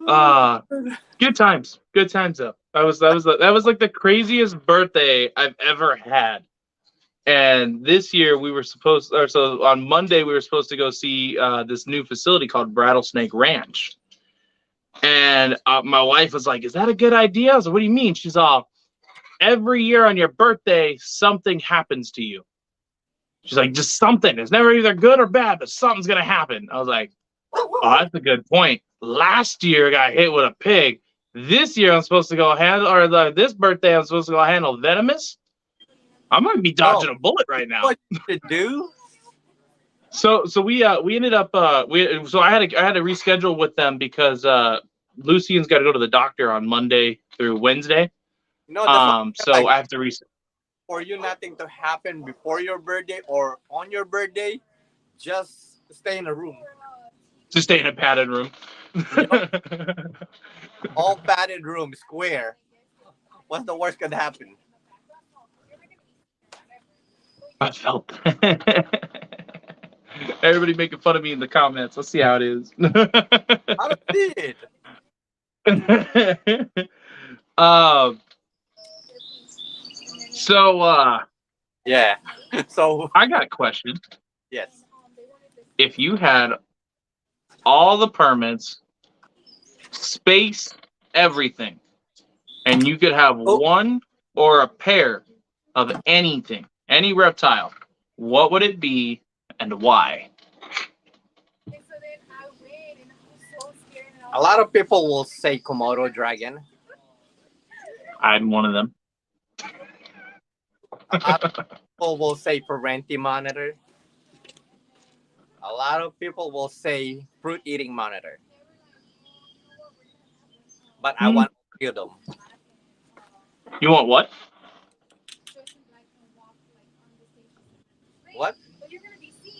uh good times. Good times though. That was like the craziest birthday I've ever had. And this year we were supposed, or so on Monday we were supposed to go see this new facility called Rattlesnake Ranch. And my wife was like, "Is that a good idea?" I was like, "What do you mean?" She's all, "Every year on your birthday, something happens to you." She's like, "Just something. It's never either good or bad, but something's gonna happen." I was like, "Oh, that's a good point. Last year I got hit with a pig. This year I'm supposed to go handle, or this birthday I'm supposed to go handle venomous. I might be Oh, dodging a bullet right now." what you do? So we ended up I had to reschedule with them because Lucian's got to go to the doctor on Monday through Wednesday. That's what So like I have to for you nothing to happen before your birthday or on your birthday, just stay in a room. to stay in a padded room. Yup, all padded room, square. What's the worst could happen? I felt everybody making fun of me in the comments. Let's see how it is. I don't see it. um. So Yeah. So I got a question. yes. If you had all the permits, space, everything, and you could have Oh, one or a pair of anything, any reptile, what would it be and why? a lot of people will say Komodo dragon. I'm one of them. A lot of people will say Parenti monitor. A lot of people will say fruit eating monitor. But I Hmm. want to kill them. You want what? What?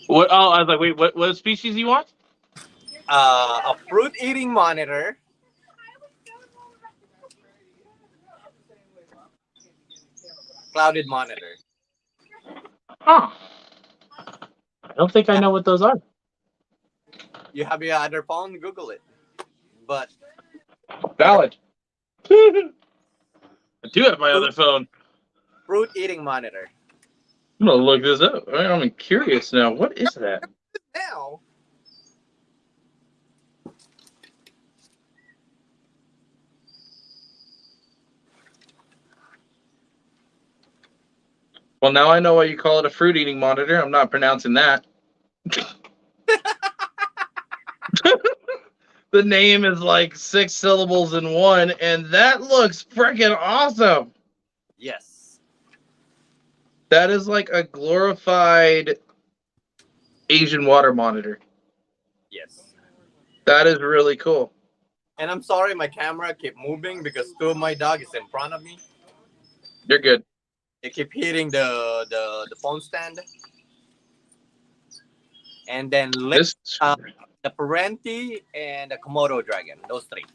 What? Oh, I was like, wait, what species do you want? A fruit eating monitor. Clouded monitor. Huh. I don't think I know what those are. You have your other phone, Google it. But Valid. I do have my other fruit, phone. fruit eating monitor. I'm gonna look this up. I'm curious now. What is that? Now, Well, now I know why you call it a fruit eating monitor. I'm not pronouncing that. The name is like 6 syllables in one, and that looks freaking awesome. yes. That is like a glorified Asian water monitor. Yes. That is really cool. And I'm sorry my camera keep moving because two of my dog is in front of me. You're good. They keep hitting the phone stand. And then This the Parenti and the Komodo dragon. Those three.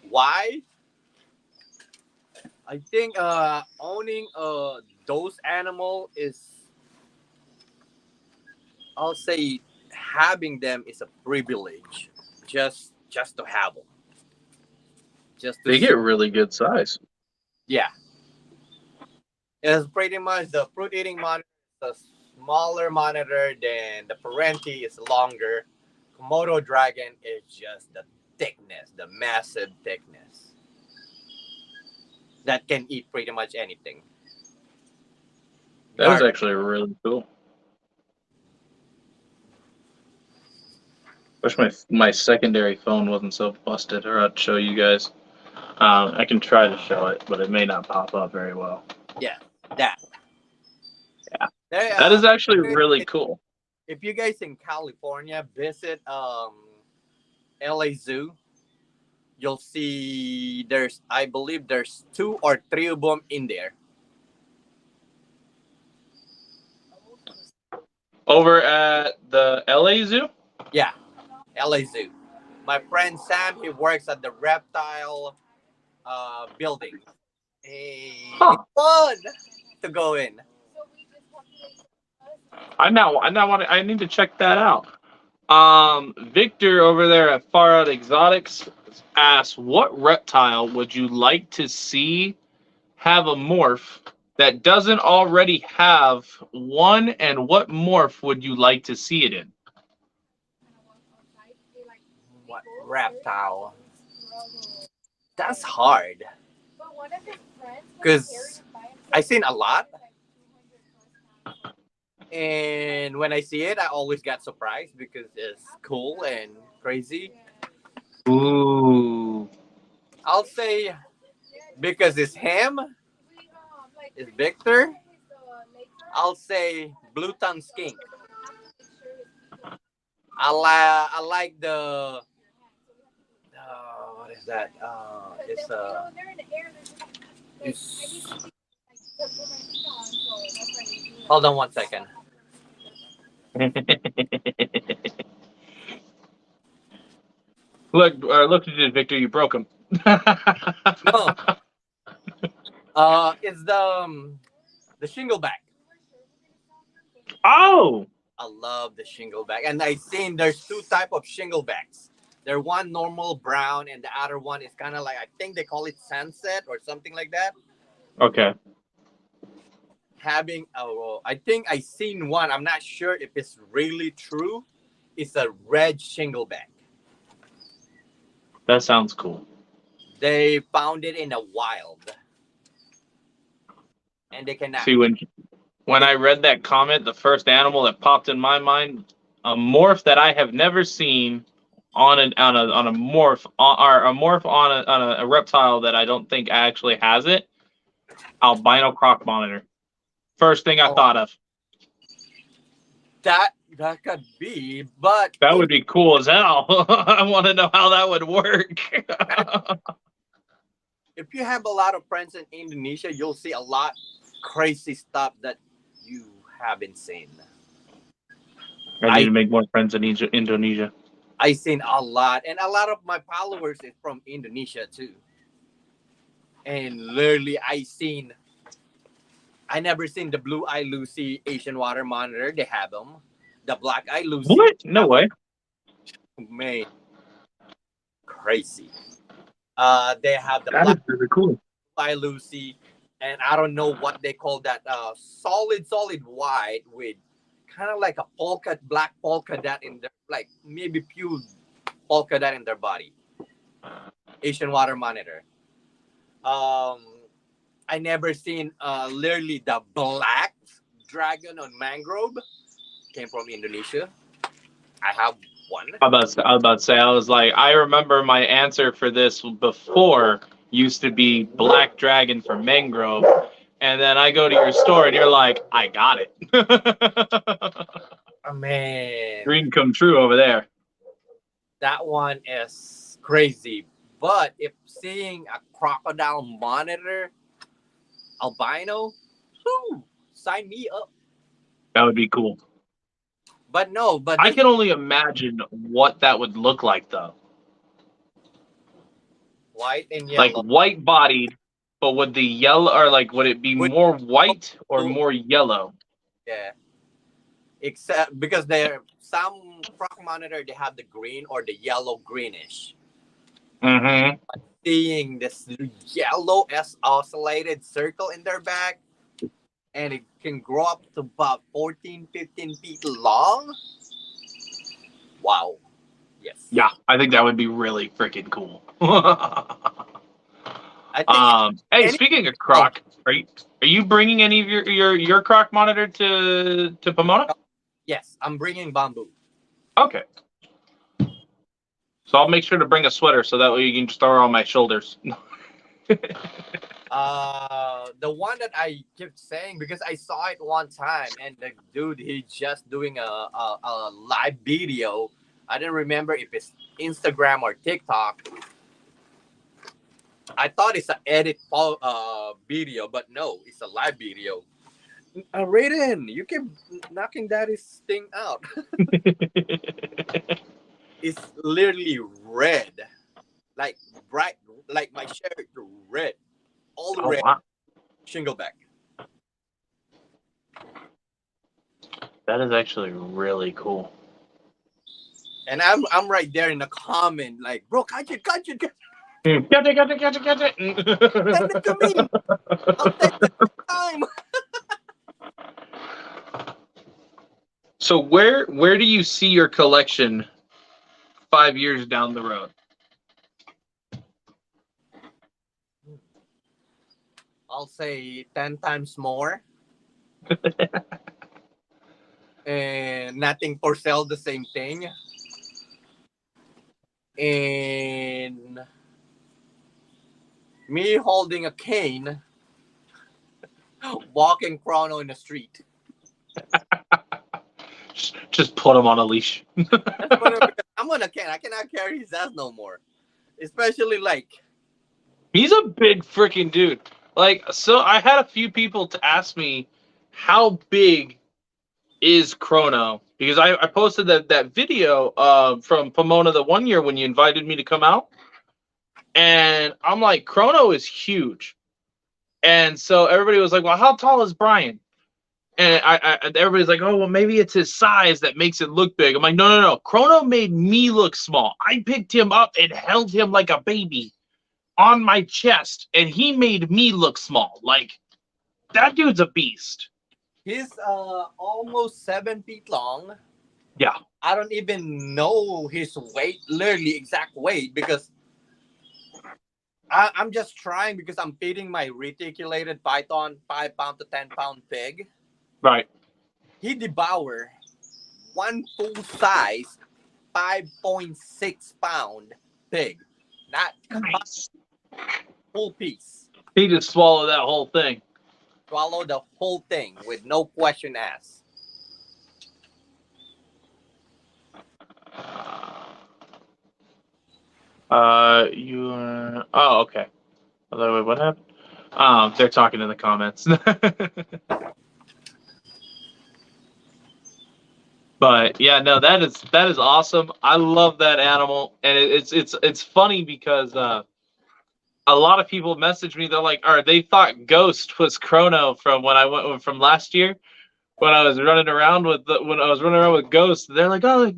Why? I think owning those animal is, I'll say, having them is a privilege. Just to have them. Just to they see. get really good size. Yeah. It's pretty much the fruit eating monitor is a smaller monitor than the Parenti is longer. Komodo dragon is just the thickness, the massive thickness that can eat pretty much anything. That is Garbage. actually really cool. Wish my secondary phone wasn't so busted, or I'd show you guys. I can try to show it, but it may not pop up very well. Yeah, that. Yeah, There, that is actually really cool. if you guys in California visit LA Zoo, you'll see there's I believe there's 2 or 3 of them in there. Over at the LA Zoo? Yeah, LA Zoo. My friend Sam, he works at the reptile building. Hey, Huh. it's fun to go in. I need to check that out. Victor over there at Far Out Exotics asks, what reptile would you like to see have a morph that doesn't already have one, and what morph would you like to see it in? What reptile? That's hard. Because I seen a lot, and when I see it, I always get surprised because it's cool and crazy. Ooh. I'll say because it's him, it's Victor. I'll say blue tongue skink. I like the what is that? It's hold on one second. Look at it, Victor. You broke him. No, it's the shingleback. Oh, I love the shingleback, and I seen there's 2 type of shinglebacks. There's one normal brown, and the other one is kind of like I think they call it sunset or something like that. okay. I think I seen one. I'm not sure if it's really true. It's a red shingleback. That sounds cool. They found it in the wild, and they cannot. See, when I read that comment, the first animal that popped in my mind, a morph that I have never seen on a morph, or a morph on a reptile that I don't think actually has it. Albino croc monitor. First thing I thought of. That could be, but That would be cool as hell. I want to know how that would work. if you have a lot of friends in Indonesia, you'll see a lot crazy stuff that you haven't seen. I need to make more friends in Indonesia. I seen a lot, and a lot of my followers is from Indonesia too. And literally, I never seen the blue eye Lucy Asian water monitor. They have them. The black eye Lucy. What? No way. Man, crazy. They have the That black is really cool. eye Lucy, and I don't know what they call that. Solid white with kind of like a black polka dot in their, like maybe pure polka dot in their body. Asian water monitor. I never seen literally the black dragon on mangrove. Came from Indonesia. I have one. I was about to say, I was like, I remember my answer for this before used to be black dragon for mangrove. And then I go to your store and you're like, I got it. Oh, man. Dream come true over there. That one is crazy. But if seeing a crocodile monitor albino, sign me up. That would be cool. But no, but I can only imagine what that would look like, though. White and yellow. Like white bodied, but would the yellow, or like, would it be more white or more yellow? Yeah. Except because there some croc monitor they have the green or the yellow greenish. Mm-hmm. Seeing this yellow oscillated circle in their back, and it can grow up to about 14, 15 feet long. Wow. Yes. Yeah, I think that would be really freaking cool. I think hey, speaking of croc, are you bringing any of your croc monitor to Pomona? Yes, I'm bringing bamboo. Okay. So I'll make sure to bring a sweater so that way you can just throw it on my shoulders. The one that I kept saying because I saw it one time, and the dude he just doing a live video. I didn't remember if it's Instagram or TikTok. I thought it's an video, but no, it's a live video. Raiden, you keep knocking daddy's thing out. It's literally red, like bright, like my shirt, red, all Oh red, wow, shingleback. that is actually really cool. And I'm right there in the comment, like, bro, catch it, catch it, catch Catch it, catch it, catch it, catch it. Send it to me. I'll take the time. So where do you see your collection 5 years down the road? I'll say 10 times more. And nothing for sale, the same thing. And me holding a cane, walking Chrono in the street. Just put him on a leash. That's funny because I'm on a cane. I cannot carry his ass no more. Especially like, He's a big freaking dude. Like, so I had a few people to ask me how big is Chrono, because I posted that video from Pomona the one year when you invited me to come out, and I'm like, Chrono is huge. And so everybody was like, well, how tall is Brian? And everybody's like, oh, well, maybe it's his size that makes it look big. I'm like, no, no, no. Chrono made me look small. I picked him up and held him like a baby on my chest, and he made me look small. Like, that dude's a beast. he's almost 7 feet long. Yeah. I don't even know his weight, literally exact weight, because I'm just trying because I'm feeding my reticulated python 5 pound to 10 pound pig. Right. He devour one full size 5.6 pound pig, not Nice. full piece. He just swallowed that whole thing. Swallow the whole thing with no question asked. You are. Oh, okay. Wait, what happened? They're talking in the comments. But yeah, no, that is awesome. I love that animal, and it's funny because a lot of people message me. They're like, "Or they thought Ghost was Chrono from when I went from last year when I was running around with Ghost." They're like, "Oh,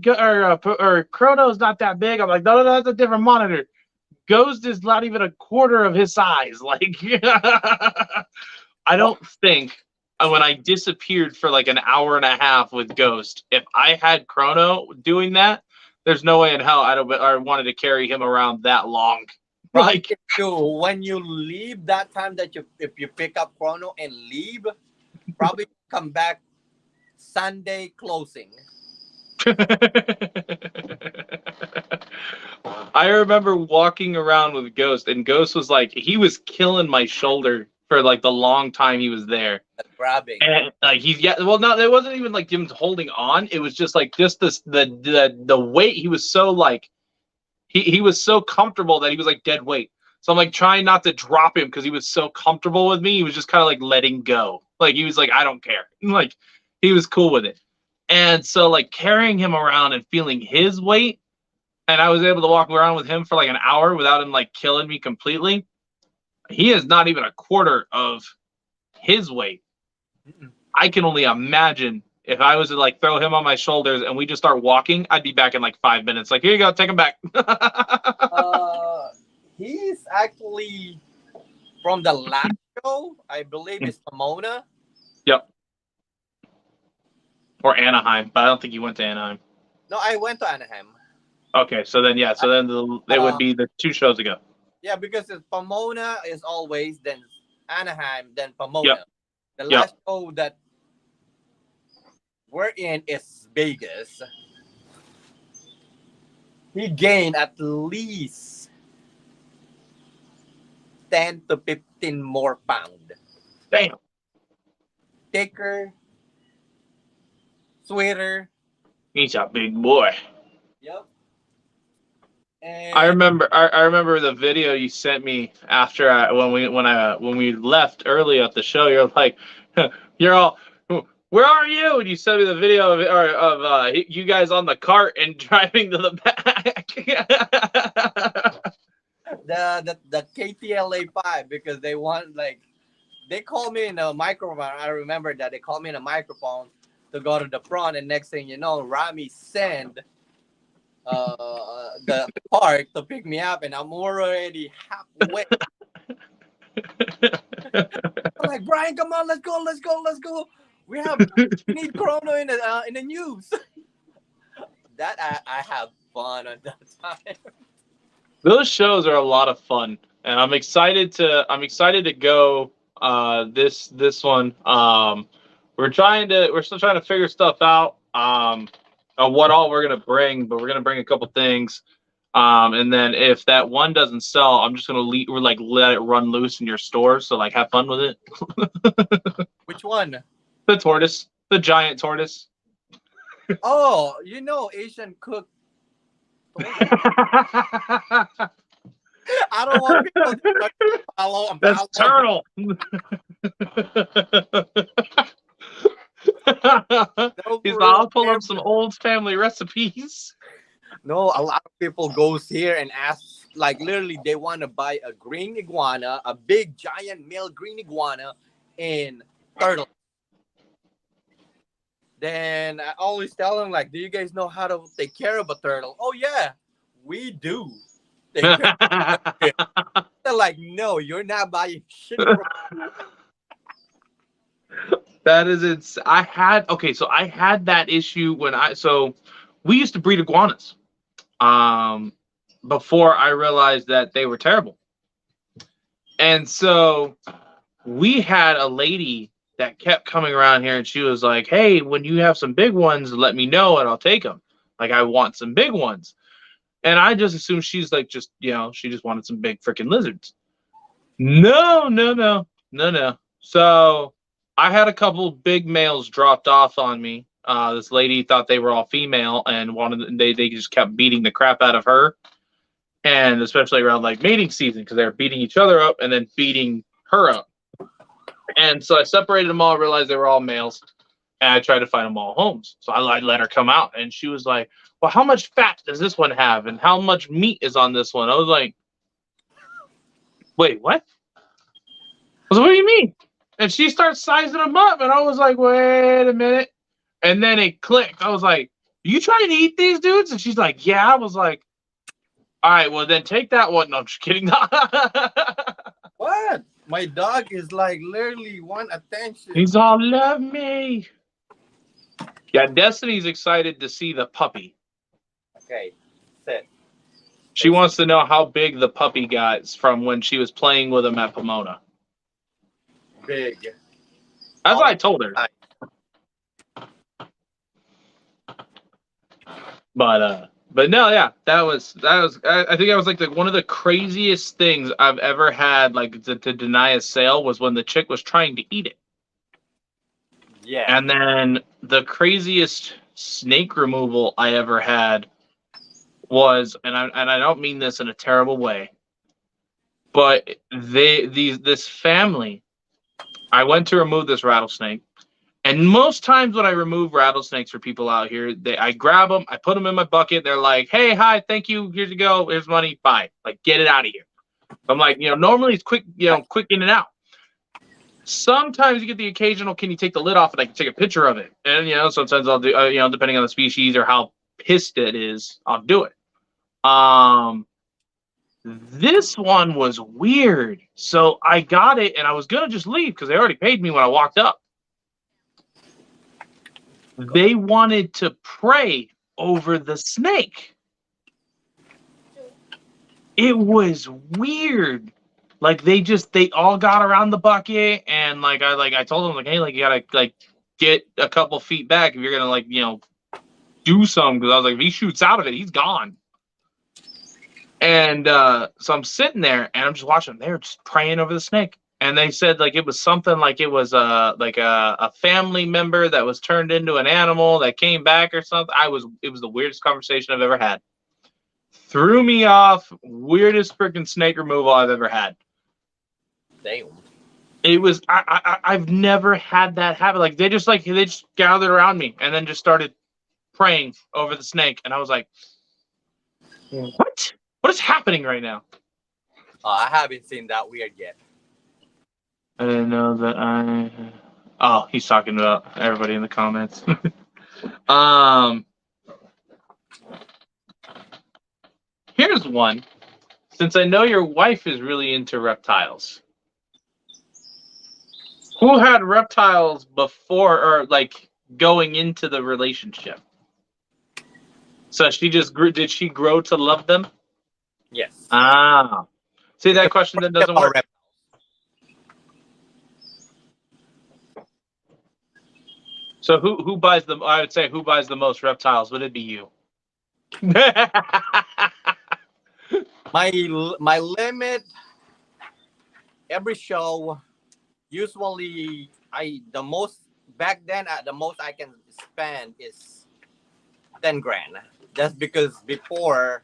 or Chrono's not that big." I'm like, "No, no, no, that's a different monitor. Ghost is not even a quarter of his size." Like, I don't think when I disappeared for like an hour and a half with Ghost, if I had Chrono doing that, there's no way in hell I wanted to carry him around that long. Like, when you leave that time that if you pick up Chrono and leave, probably come back Sunday closing. I remember walking around with Ghost, and Ghost was like, he was killing my shoulder for like the long time he was there. Grabbing. And no, it wasn't even like him holding on. It was just like the weight. He was so like he was so comfortable that he was like dead weight. So I'm like trying not to drop him because he was so comfortable with me. He was just kind of like letting go. Like he was like, I don't care. Like he was cool with it. And so like carrying him around and feeling his weight, and I was able to walk around with him for like an hour without him like killing me completely. He is not even a quarter of his weight. I can only imagine if I was to like throw him on my shoulders and we just start walking, I'd be back in like 5 minutes. Like, here you go, take him back. He's actually from the last show, I believe it's Pomona. Yep. Or Anaheim, but I don't think you went to Anaheim. No, I went to Anaheim. Okay, so then it would be the 2 shows ago. Yeah, because it's Pomona is always, then Anaheim, then Pomona. Yep. The last show that we're in is Vegas. He gained at least 10 to 15 more pound. Damn. Thicker, sweeter. He's a big boy. Yep. I And remember. I remember the video you sent me after when we left early at the show. You're like, you're all, where are you? And you sent me the video of you guys on the cart and driving to the back. the KTLA 5 because they want like they called me in a microphone. I remember that they called me in a microphone to go to the front, and next thing you know, Rami sent the park to pick me up, and I'm already halfway. I'm like, Brian, come on, let's go, let's go, let's go. We need Corona in the news. That I have fun on that time. Those shows are a lot of fun, and I'm excited to go this one. We're still trying to figure stuff out on what all we're gonna bring, but we're gonna bring a couple things. And then if that one doesn't sell, I'm just gonna let it run loose in your store. So like have fun with it. Which one? The tortoise, the giant tortoise. Oh, Asian cook. I don't want people to follow. That's turtle. I'll pull up some old family recipes. No, a lot of people goes here and ask, like literally, they want to buy a green iguana, a big giant male green iguana, and turtle. Then I always tell them, like, do you guys know how to take care of a turtle? Oh yeah, we do. Take care of it. They're like, no, you're not buying shit. That is it. I had that issue we used to breed iguanas. Before I realized that they were terrible. And so we had a lady that kept coming around here and she was like, hey, when you have some big ones, let me know and I'll take them. Like, I want some big ones. And I just assumed she's like, she just wanted some big freaking lizards. No. So I had a couple big males dropped off on me. This lady thought they were all female and they just kept beating the crap out of her. And especially around like mating season, because they were beating each other up and then beating her up. And so I separated them all, realized they were all males, and I tried to find them all homes. So I let her come out, and she was like, well, how much fat does this one have? And how much meat is on this one? I was like, wait, what? I was like, what do you mean? And she starts sizing them up, and I was like, wait a minute. And then it clicked. I was like, are you trying to eat these dudes? And she's like, yeah. I was like, all right, well, then take that one. No, I'm just kidding. What? My dog is like literally want attention. He's all, love me. Yeah, Destiny's excited to see the puppy. Okay, sit. She wants to know how big the puppy got from when she was playing with him at Pomona. Big. That's what I told her. But no, yeah, that was. I think that was like one of the craziest things I've ever had, like to deny a sale, was when the chick was trying to eat it. Yeah. And then the craziest snake removal I ever had was, and I don't mean this in a terrible way, but this family, I went to remove this rattlesnake. And most times when I remove rattlesnakes for people out here, I grab them, I put them in my bucket. They're like, hey, hi, thank you. Here you go. Here's money. Bye. Like, get it out of here. I'm like, normally it's quick, quick in and out. Sometimes you get the occasional, can you take the lid off and I can take a picture of it? And, sometimes I'll do, depending on the species or how pissed it is, I'll do it. This one was weird. So I got it and I was going to just leave because they already paid me when I walked up. They wanted to pray over the snake. It was weird. Like they all got around the bucket and I told them like, hey, like you gotta like get a couple feet back if you're gonna do something, because I was like, if he shoots out of it, he's gone. And so I'm sitting there and I'm just watching them. They were just praying over the snake. And they said like it was something like it was like a family member that was turned into an animal that came back or something. It was the weirdest conversation I've ever had. Threw me off, weirdest freaking snake removal I've ever had. Damn. It was I've never had that happen. Like they just gathered around me and then just started praying over the snake. And I was like, what? What is happening right now? I haven't seen that weird yet. I didn't know that I. Oh, he's talking about everybody in the comments. Here's one. Since I know your wife is really into reptiles, who had reptiles before or like going into the relationship? So she just grew. Did she grow to love them? Yes. Ah. See, that question then doesn't work. So who buys them? I would say who buys the most reptiles? Would it be you? My limit every show. Usually, the most back then the most I can spend is 10 grand. That's because before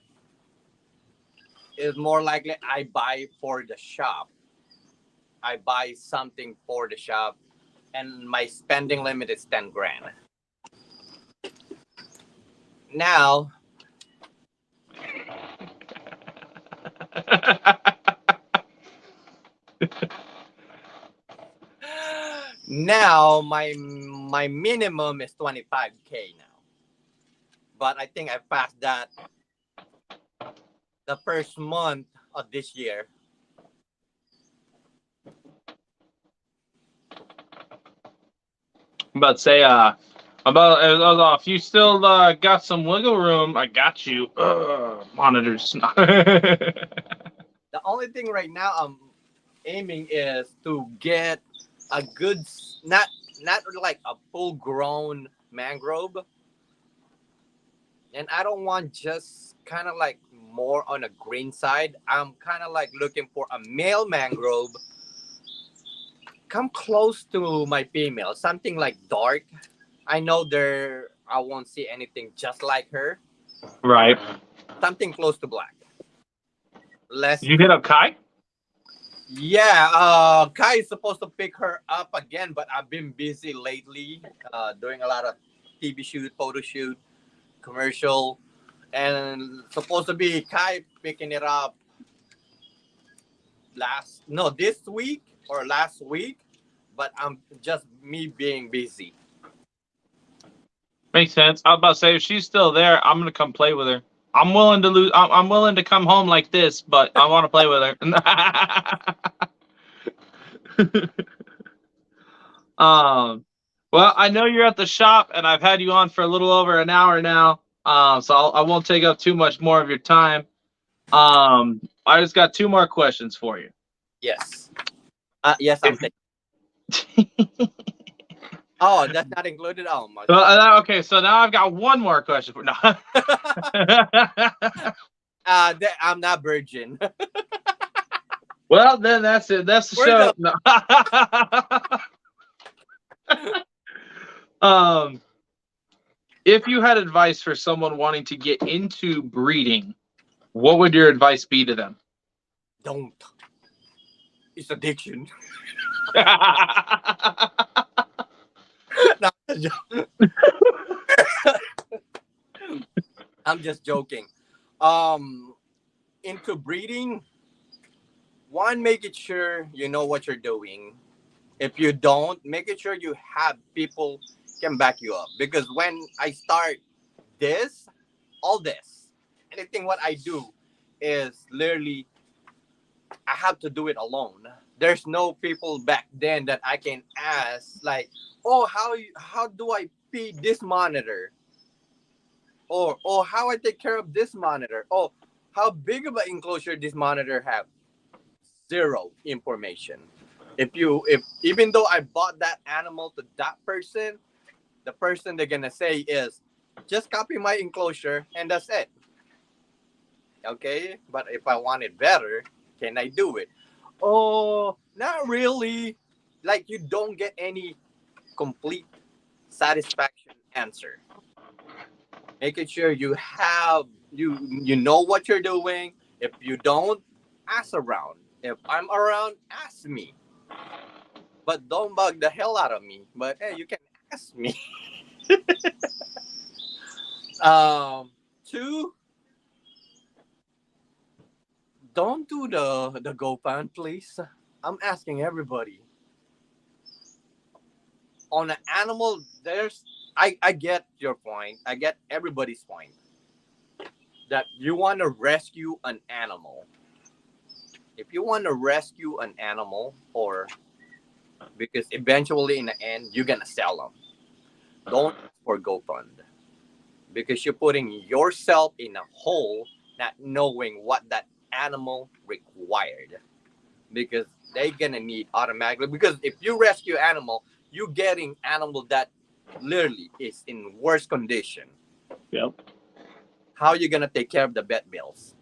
it's more likely I buy for the shop. I buy something for the shop, and my spending limit is 10 grand. Now, now my minimum is 25K now. But I think I passed that the first month of this year. I'm about to say, if you still got some wiggle room, I got you. Monitors. The only thing right now I'm aiming is to get a good, not like a full grown mangrove, and I don't want just kind of like more on a green side. I'm kind of like looking for a male mangrove, come close to my female, something like dark. I know there I won't see anything just like her. Right. Something close to black. Less. Did you hit up Kai? Yeah, Kai is supposed to pick her up again, but I've been busy lately, doing a lot of TV shoot, photo shoot, commercial, and supposed to be Kai picking it up this week or last week, but I'm just me being busy. Makes sense. I was about to say if she's still there, I'm gonna come play with her. I'm willing to lose. I'm willing to come home like this, but I want to play with her. Well, I know you're at the shop, and I've had you on for a little over an hour now. So I won't take up too much more of your time. I just got two more questions for you. Yes. Yes, I'm thinking. Oh, that's not included. Oh my. Okay, so now I've got one more question for now. I'm not virgin. Well, then that's it. That's the show. No. If you had advice for someone wanting to get into breeding, what would your advice be to them? Don't. It's addiction. No, I'm just joking. Into breeding, one, make it sure you know what you're doing. If you don't, make it sure you have people can back you up. Because when I start this, all this, anything what I do is literally I have to do it alone. There's no people back then that I can ask like, oh, how do I feed this monitor? Or how I take care of this monitor? Oh, how big of an enclosure this monitor have? Zero information. If even though I bought that animal to that person, the person they're gonna say is just copy my enclosure and that's it. Okay, but if I want it better, can I do it? Oh, not really. Like you don't get any complete satisfaction answer. Making sure you know what you're doing. If you don't, ask around. If I'm around, ask me. But don't bug the hell out of me. But hey, you can ask me. Two, don't do the GoFund, please. I'm asking everybody. On an animal, I get your point. I get everybody's point. That you want to rescue an animal. If you want to rescue an animal, or because eventually in the end you're gonna sell them, don't ask for GoFund because you're putting yourself in a hole, not knowing what that animal required. Because they're gonna need automatically. Because if you rescue animal, you're getting animal that literally is in worse condition. Yep. How are you gonna take care of the vet bills?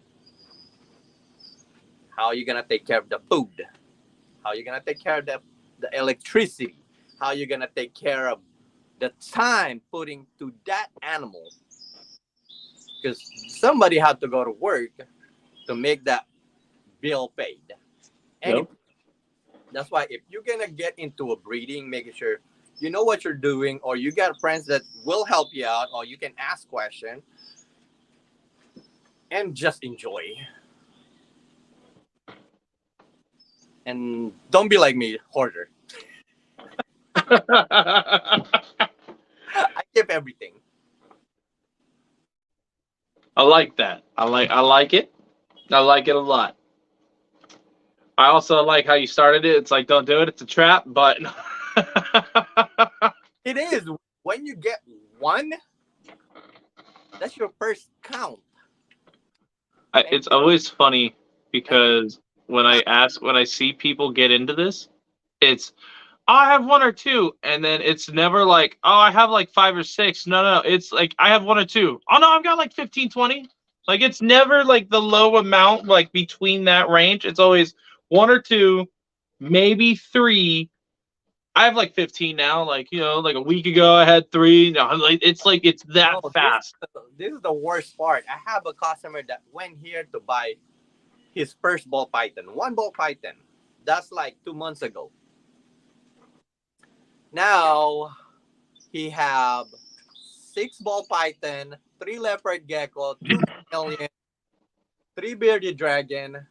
How are you gonna take care of the food? How are you gonna take care of the electricity? How are you gonna take care of the time putting to that animal? Because somebody had to go to work to make that bill paid. Anyway, Yep. that's why if you're gonna get into a breeding, making sure you know what you're doing, or you got friends that will help you out, or you can ask questions and just enjoy. And don't be like me, hoarder. I keep everything. I like that. I like it. I like it a lot. I also like how you started it. It's like don't do it. It's a trap, but It is. When you get one, that's your first count. And it's always funny because when I see people get into this, it's oh, I have one or two, and then it's never like oh I have like five or six. No, no, it's like I have one or two. Oh no, I've got like 15, 20. Like it's never like the low amount like between that range. It's always one or two, maybe three. I have like 15 now. Like like a week ago I had three. No, like it's that no, fast. this is the worst part. I have a customer that went here to buy his first ball python, one ball python. That's like 2 months ago. Now he have six ball python, three leopard gecko, two chameleon, three bearded dragon,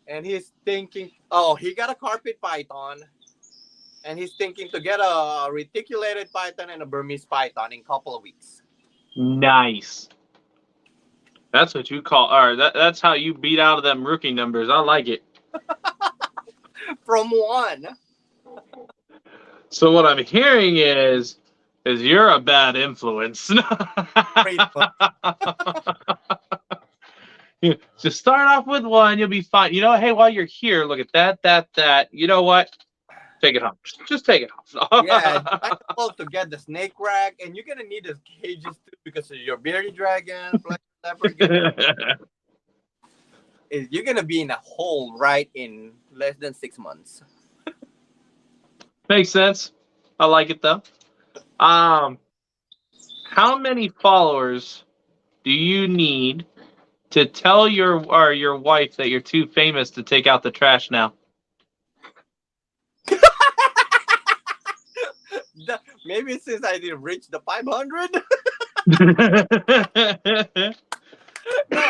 and he's thinking, oh, he got a carpet python, and he's thinking to get a reticulated python and a Burmese python in a couple of weeks. Nice. That's what you call, or that's how you beat out of them rookie numbers. I like it. From one. So what I'm hearing is you're a bad influence. Just start off with one, you'll be fine. Hey, while you're here, look at that. You know what? Take it home. Just take it home. Yeah, might as well to get the snake rack, and you're gonna need the cages too because of your bearded dragon, black leopard. You're gonna be in a hole right in less than 6 months. Makes sense. I like it though. Um, how many followers do you need to tell your wife that you're too famous to take out the trash now? Maybe since I didn't reach the 500. No,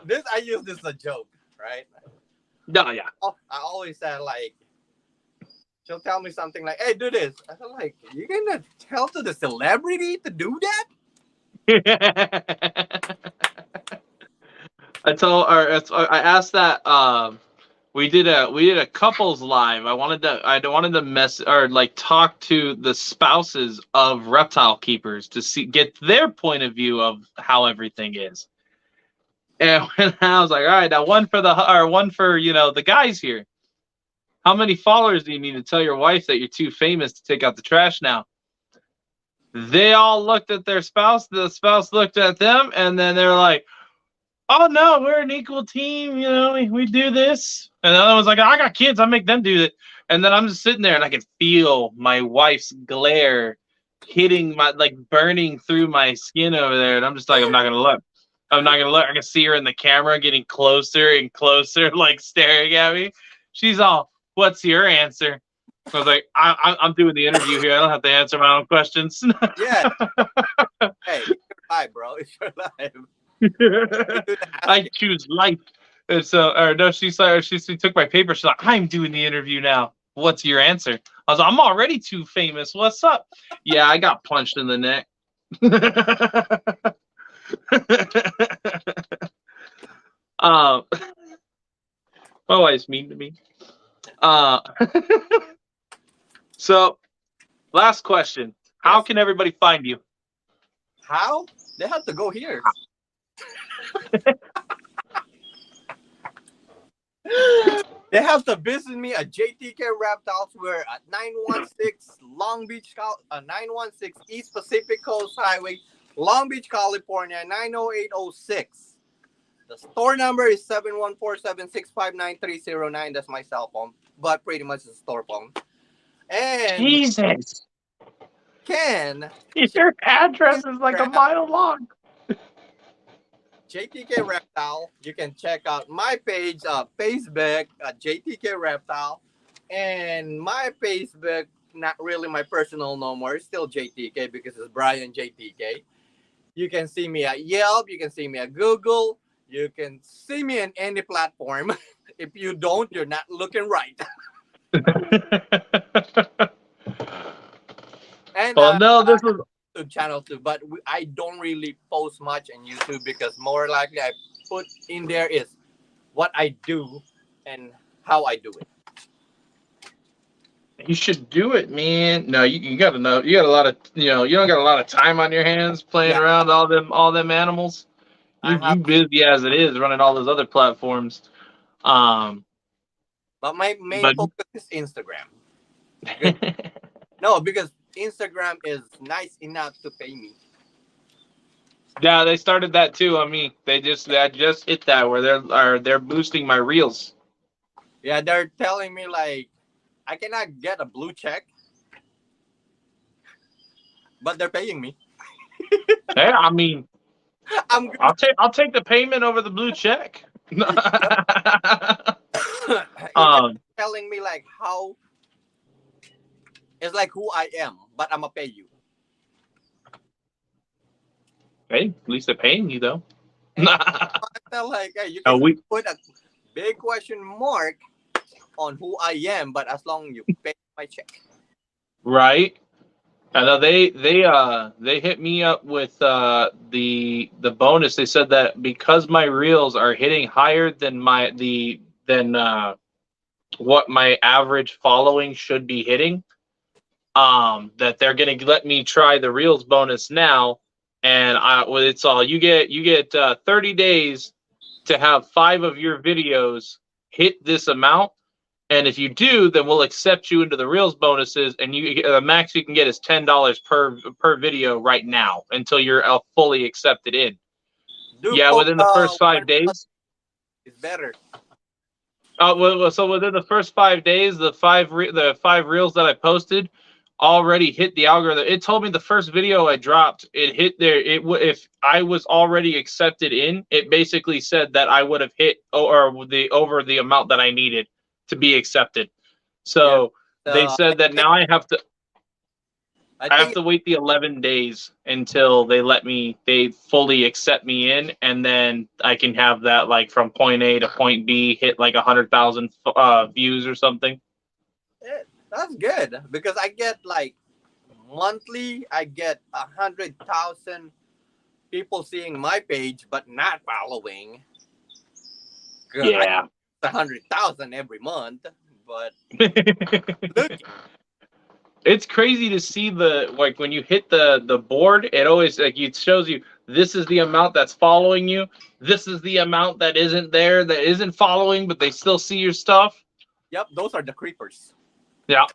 this I use this as a joke, right? No, yeah. I always said like she'll tell me something like, "Hey, do this." I said like, "You gonna tell to the celebrity to do that?" I asked that we did a couples live. I wanted to mess or like talk to the spouses of reptile keepers to get their point of view of how everything is. And when I was like, all right, now one for the guys here. How many followers do you need to tell your wife that you're too famous to take out the trash now? They all looked at their spouse. The spouse looked at them, and then they were like, "Oh no, we're an equal team. You know, we do this." And the other one's like, "I got kids. I make them do it." And then I'm just sitting there, and I can feel my wife's glare hitting my, like, burning through my skin over there. And I'm just like, I'm not gonna look. I'm not gonna look. I can see her in the camera getting closer and closer, like staring at me. She's all, "What's your answer?" I was like, I'm doing the interview here. I don't have to answer my own questions. Yeah. Hey, it's your life, bro. It's your life. I choose life. And so, or no, she took my paper. She's like, "I'm doing the interview now. What's your answer?" I was like, "I'm already too famous. What's up?" "Yeah, I got punched in the neck." um, my wife's mean to me. Uh, so, last question: how can everybody find you? How? They have to go here. They have to visit me at Jtkreptiles. We're at 916 Long Beach, 916 East Pacific Coast Highway, Long Beach, California, 90806. The store number is 714-765-9309. That's my cell phone, but pretty much it's a store phone. And Jesus, Ken, your address is like a mile long. Jtkreptile. You can check out my page, Facebook, Jtkreptile, and my Facebook. Not really my personal no more. It's still JTK because it's Brian JTK. You can see me at Yelp. You can see me at Google. You can see me in any platform. If you don't, you're not looking right. And well, no, this is YouTube channel too, but I don't really post much on YouTube because more likely I put in there is what I do and how I do it. You should do it, man. No, you gotta know. You got a lot of, you don't got a lot of time on your hands playing around all them animals. You busy as it is running all those other platforms. But my main focus is Instagram. No, because Instagram is nice enough to pay me. Yeah, they started that too on me. I just hit that where they're boosting my reels. Yeah, they're telling me like I cannot get a blue check, but they're paying me. Hey, I mean, I'm good. I'll take the payment over the blue check. Telling me like how it's like who I am, but I'm gonna pay you. Hey, at least they're paying you though. I felt like, hey, you can put a big question mark on who I am, but as long as you pay my check. Right. I know they hit me up with the bonus. They said that because my reels are hitting higher than what my average following should be hitting, that they're gonna let me try the reels bonus now, and it's all you get 30 days to have 5 of your videos hit this amount. And if you do, then we'll accept you into the Reels bonuses, and the max you can get is $10 per video right now until you're fully accepted in. Within the first 5 days. It's better. So within the first 5 days, the five reels that I posted already hit the algorithm. It told me the first video I dropped, it hit there. If I was already accepted in, it basically said that I would have hit over the amount that I needed to be accepted. So they said that now I have to wait the 11 days until they fully accept me in, and then I can have that, like, from point A to point B hit like 100,000 views or something. Yeah, that's good because I get like monthly, I get 100,000 people seeing my page but not following. Yeah. 100,000 every month, but it's crazy to see when you hit the board, it always it shows you this is the amount that's following you, this is the amount that isn't there, that isn't following, but they still see your stuff. Yep, those are the creepers. Yeah.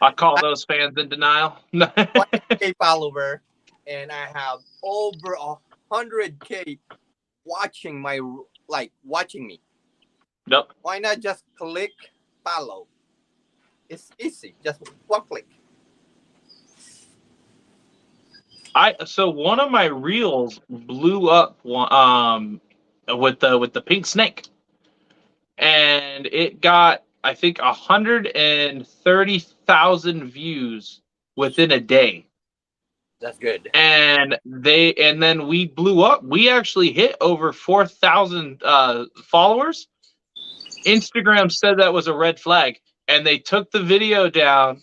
I call those fans in denial. 20K follower, and I have over 100K watching my watching me. Nope. Why not just click follow? It's easy, just one click. So one of my reels blew up with the pink snake, and it got, I think, 130,000 views within a day. That's good. And then we blew up. We actually hit over 4,000 followers. Instagram said that was a red flag, and they took the video down,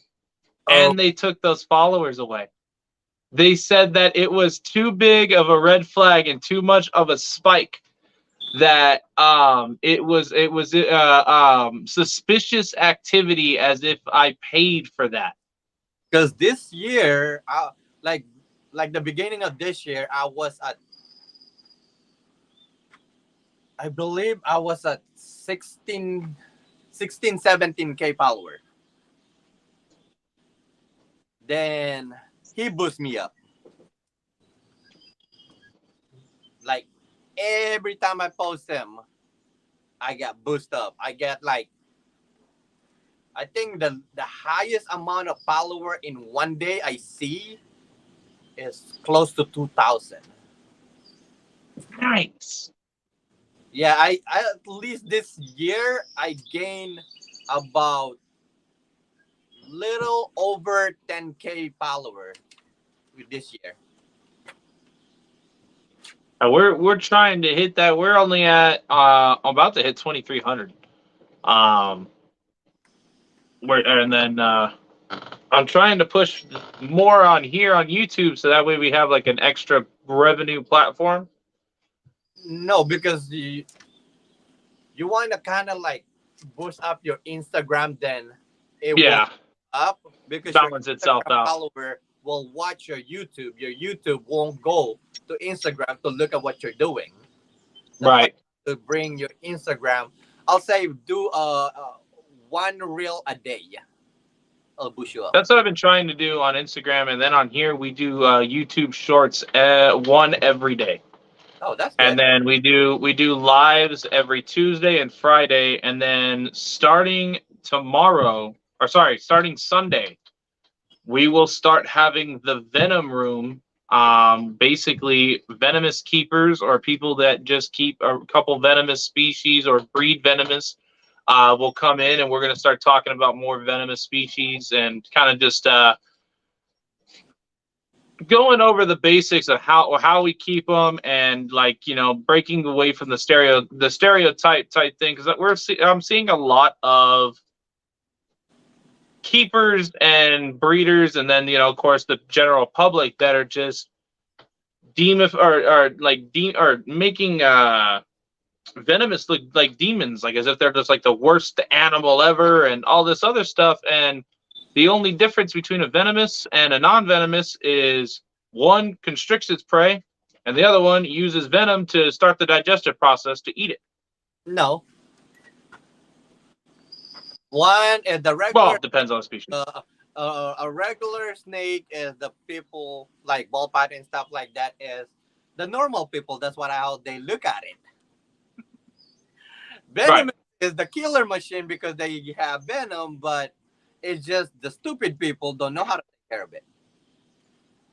Oh, and they took those followers away. They said that it was too big of a red flag and too much of a spike, that it was suspicious activity, as if I paid for that. because this year, like like the beginning of this year, I believe I was at 17K follower. Then he boosts me up. Like every time I post him, I get boosted up. I get like, I think the highest amount of follower in one day I see is close to 2,000. Nice. Yeah, I at least this year I gained about little over 10K follower with this year. We're trying to hit that. We're only at about to hit 2,300. And then I'm trying to push more on here on YouTube, so that way we have like an extra revenue platform. No, because you want to kind of like boost up your Instagram, then it Yeah, will up because your balance itself Instagram out. follower will watch your YouTube. Your YouTube won't go to Instagram to look at what you're doing. That's Right. why to bring your Instagram, I'll say do one reel a day. I'll boost you up. That's what I've been trying to do on Instagram, and then on here we do YouTube Shorts, one every day. Oh, that's And good. then we do lives every Tuesday and Friday, and then starting Sunday, we will start having the Venom Room. Basically, venomous keepers, or people that just keep a couple venomous species or breed venomous, will come in, and we're going to start talking about more venomous species, and kind of just going over the basics of how we keep them, and, like, breaking away from the stereotype type thing, because I'm seeing a lot of keepers and breeders, and then of course the general public, that are just or making venomous look like demons, like as if they're just like the worst animal ever and all this other stuff. And the only difference between a venomous and a non-venomous is one constricts its prey, and the other one uses venom to start the digestive process to eat it. No. One is the Well, regular. it depends on the species. A regular snake is the people like ball python and stuff like that is the normal people. That's how they look at it. Venom is the killer machine because they have venom, but it's just the stupid people don't know how to take care of it.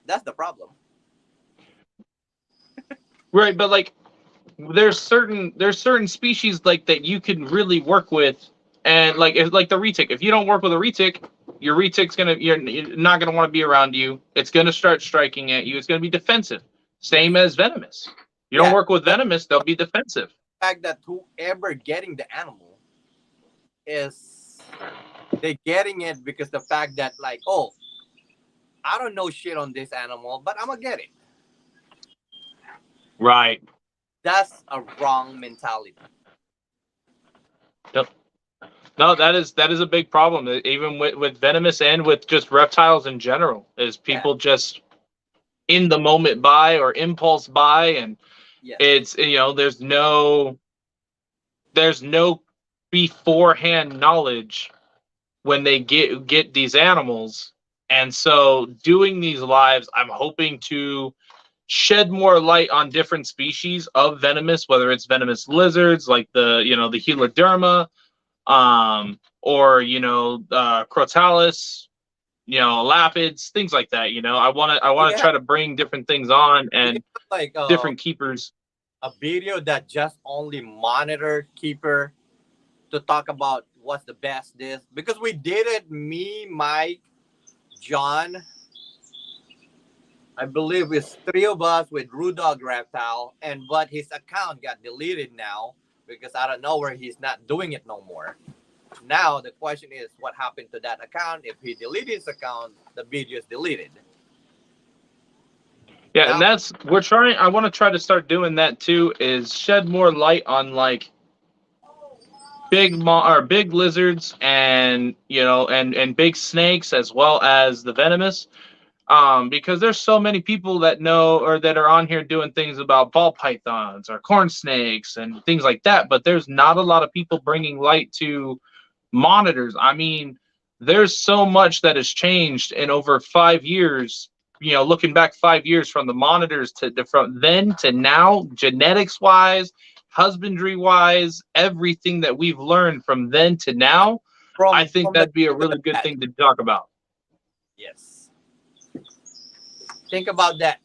That's the problem. Right, but like there's certain species like that you can really work with, and like the retic. If you don't work with a retic, your retic's you're not gonna want to be around you. It's gonna start striking at you. It's gonna be defensive. Same as venomous. You don't work with venomous, they'll be defensive. The fact that whoever getting the animal is they getting it because the fact that like, oh, I don't know shit on this animal, but I'm gonna get it. Right. That's a wrong mentality. Yep. No, that is a big problem. Even with venomous and with just reptiles in general, is people just in the moment buy or impulse buy, and it's there's no beforehand knowledge when they get these animals. And so doing these lives, I'm hoping to shed more light on different species of venomous, whether it's venomous lizards like the the Heloderma, or Crotalis, Lapids, things like that. I want to Yeah, try to bring different things on we have and like different keepers. a video that just only monitor keeper to talk about what's the best this, because we did it, me, Mike, John, I believe it's three of us with Rudog Reptile, and but his account got deleted now because out of nowhere he's not doing it no more. Now the question is, what happened to that account? If he deleted his account, the video is deleted. Yeah, and Now, that's we're trying. I want to try to start doing that too. Is shed more light on like big lizards and and big snakes as well as the venomous. Because there's so many people that know or that are on here doing things about ball pythons or corn snakes and things like that, but there's not a lot of people bringing light to monitors. I mean, there's so much that has changed in over 5 years. Looking back 5 years from the monitors from then to now, genetics wise, husbandry wise, everything that we've learned from then to now, I think from the that'd be a good to the really good bad. thing to talk about. Yes. Think about that.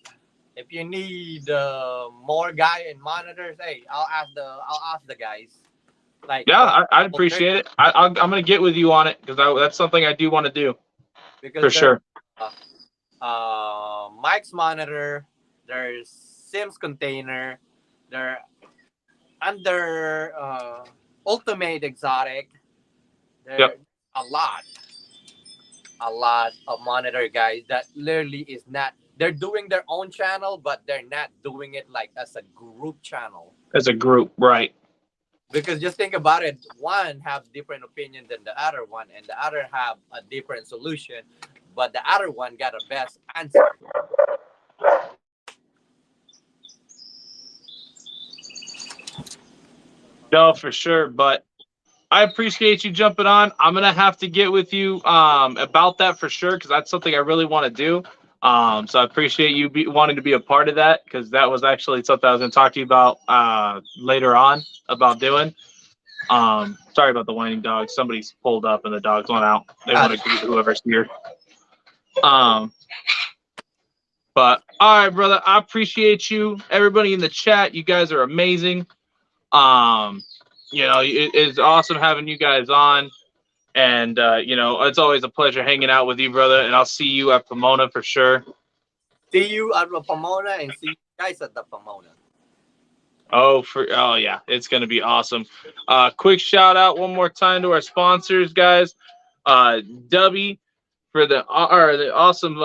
If you need more guy and monitors, hey, I'll ask the guys. Like Yeah, for I'd example, there's appreciate it. I'm gonna get with you on it because that's something I do want to do because for there's sure. Mike's monitor, there's Sims container, there under Ultimate Exotic, there Yep, a lot of monitor guys that literally is not, they're doing their own channel, but they're not doing it like as a group channel. as a group, right? Because just think about it, one have different opinion than the other one, and the other have a different solution, but the other one got a best answer. No, for sure. But I appreciate you jumping on. I'm gonna have to get with you about that for sure because that's something I really want to do. So I appreciate you wanting to be a part of that because that was actually something I was gonna talk to you about later on about doing. Sorry about the whining dog. Somebody's pulled up and the dog's went out. They want to greet whoever's here. Um, but all right, brother. I appreciate you. Everybody in the chat, you guys are amazing. Um, it's awesome having you guys on. And it's always a pleasure hanging out with you, brother. And I'll see you at Pomona for sure. See you at the Pomona and see you guys at the Pomona. Oh yeah, it's gonna be awesome. Quick shout out one more time to our sponsors, guys. Dubby for the awesome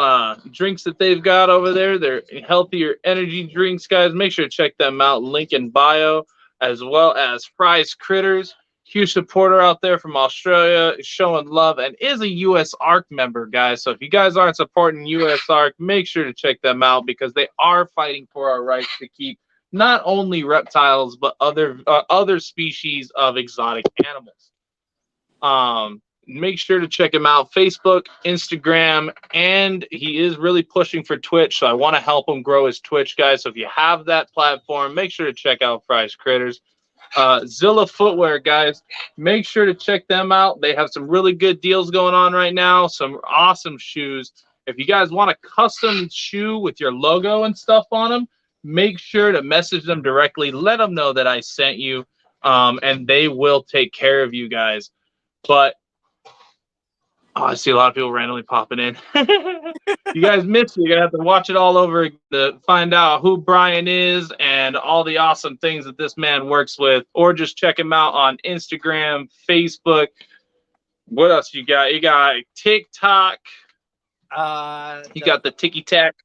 drinks that they've got over there. They're healthier energy drinks, guys. Make sure to check them out. Link in bio, as well as Fry's Critters. Huge supporter out there from Australia, showing love and is a U.S. ARC member, guys. So if you guys aren't supporting U.S. ARC, make sure to check them out because they are fighting for our rights to keep not only reptiles but other species of exotic animals. Make sure to check him out, Facebook, Instagram, and he is really pushing for Twitch. So I want to help him grow his Twitch, guys. So if you have that platform, make sure to check out Fry's Critters. Zilla Footwear, guys, make sure to check them out. They have some really good deals going on right now, some awesome shoes. If you guys want a custom shoe with your logo and stuff on them, make sure to message them directly. Let them know that I sent you, and they will take care of you guys. But I see a lot of people randomly popping in. You guys missed it. You're going to have to watch it all over to find out who Brian is and all the awesome things that this man works with. Or just check him out on Instagram, Facebook. What else you got? You got TikTok. You got the Tiki Tack.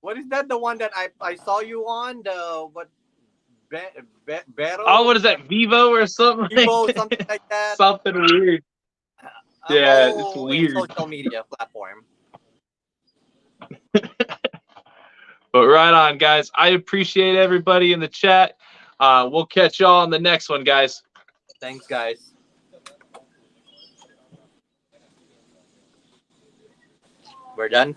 What is that? The one that I saw you on the what? Battle? Oh, what is that? Vivo or something? Vivo, something like that. Something weird. Yeah, it's weird. Social media platform. But right on, guys. I appreciate everybody in the chat. We'll catch y'all on the next one, guys. Thanks, guys. We're done.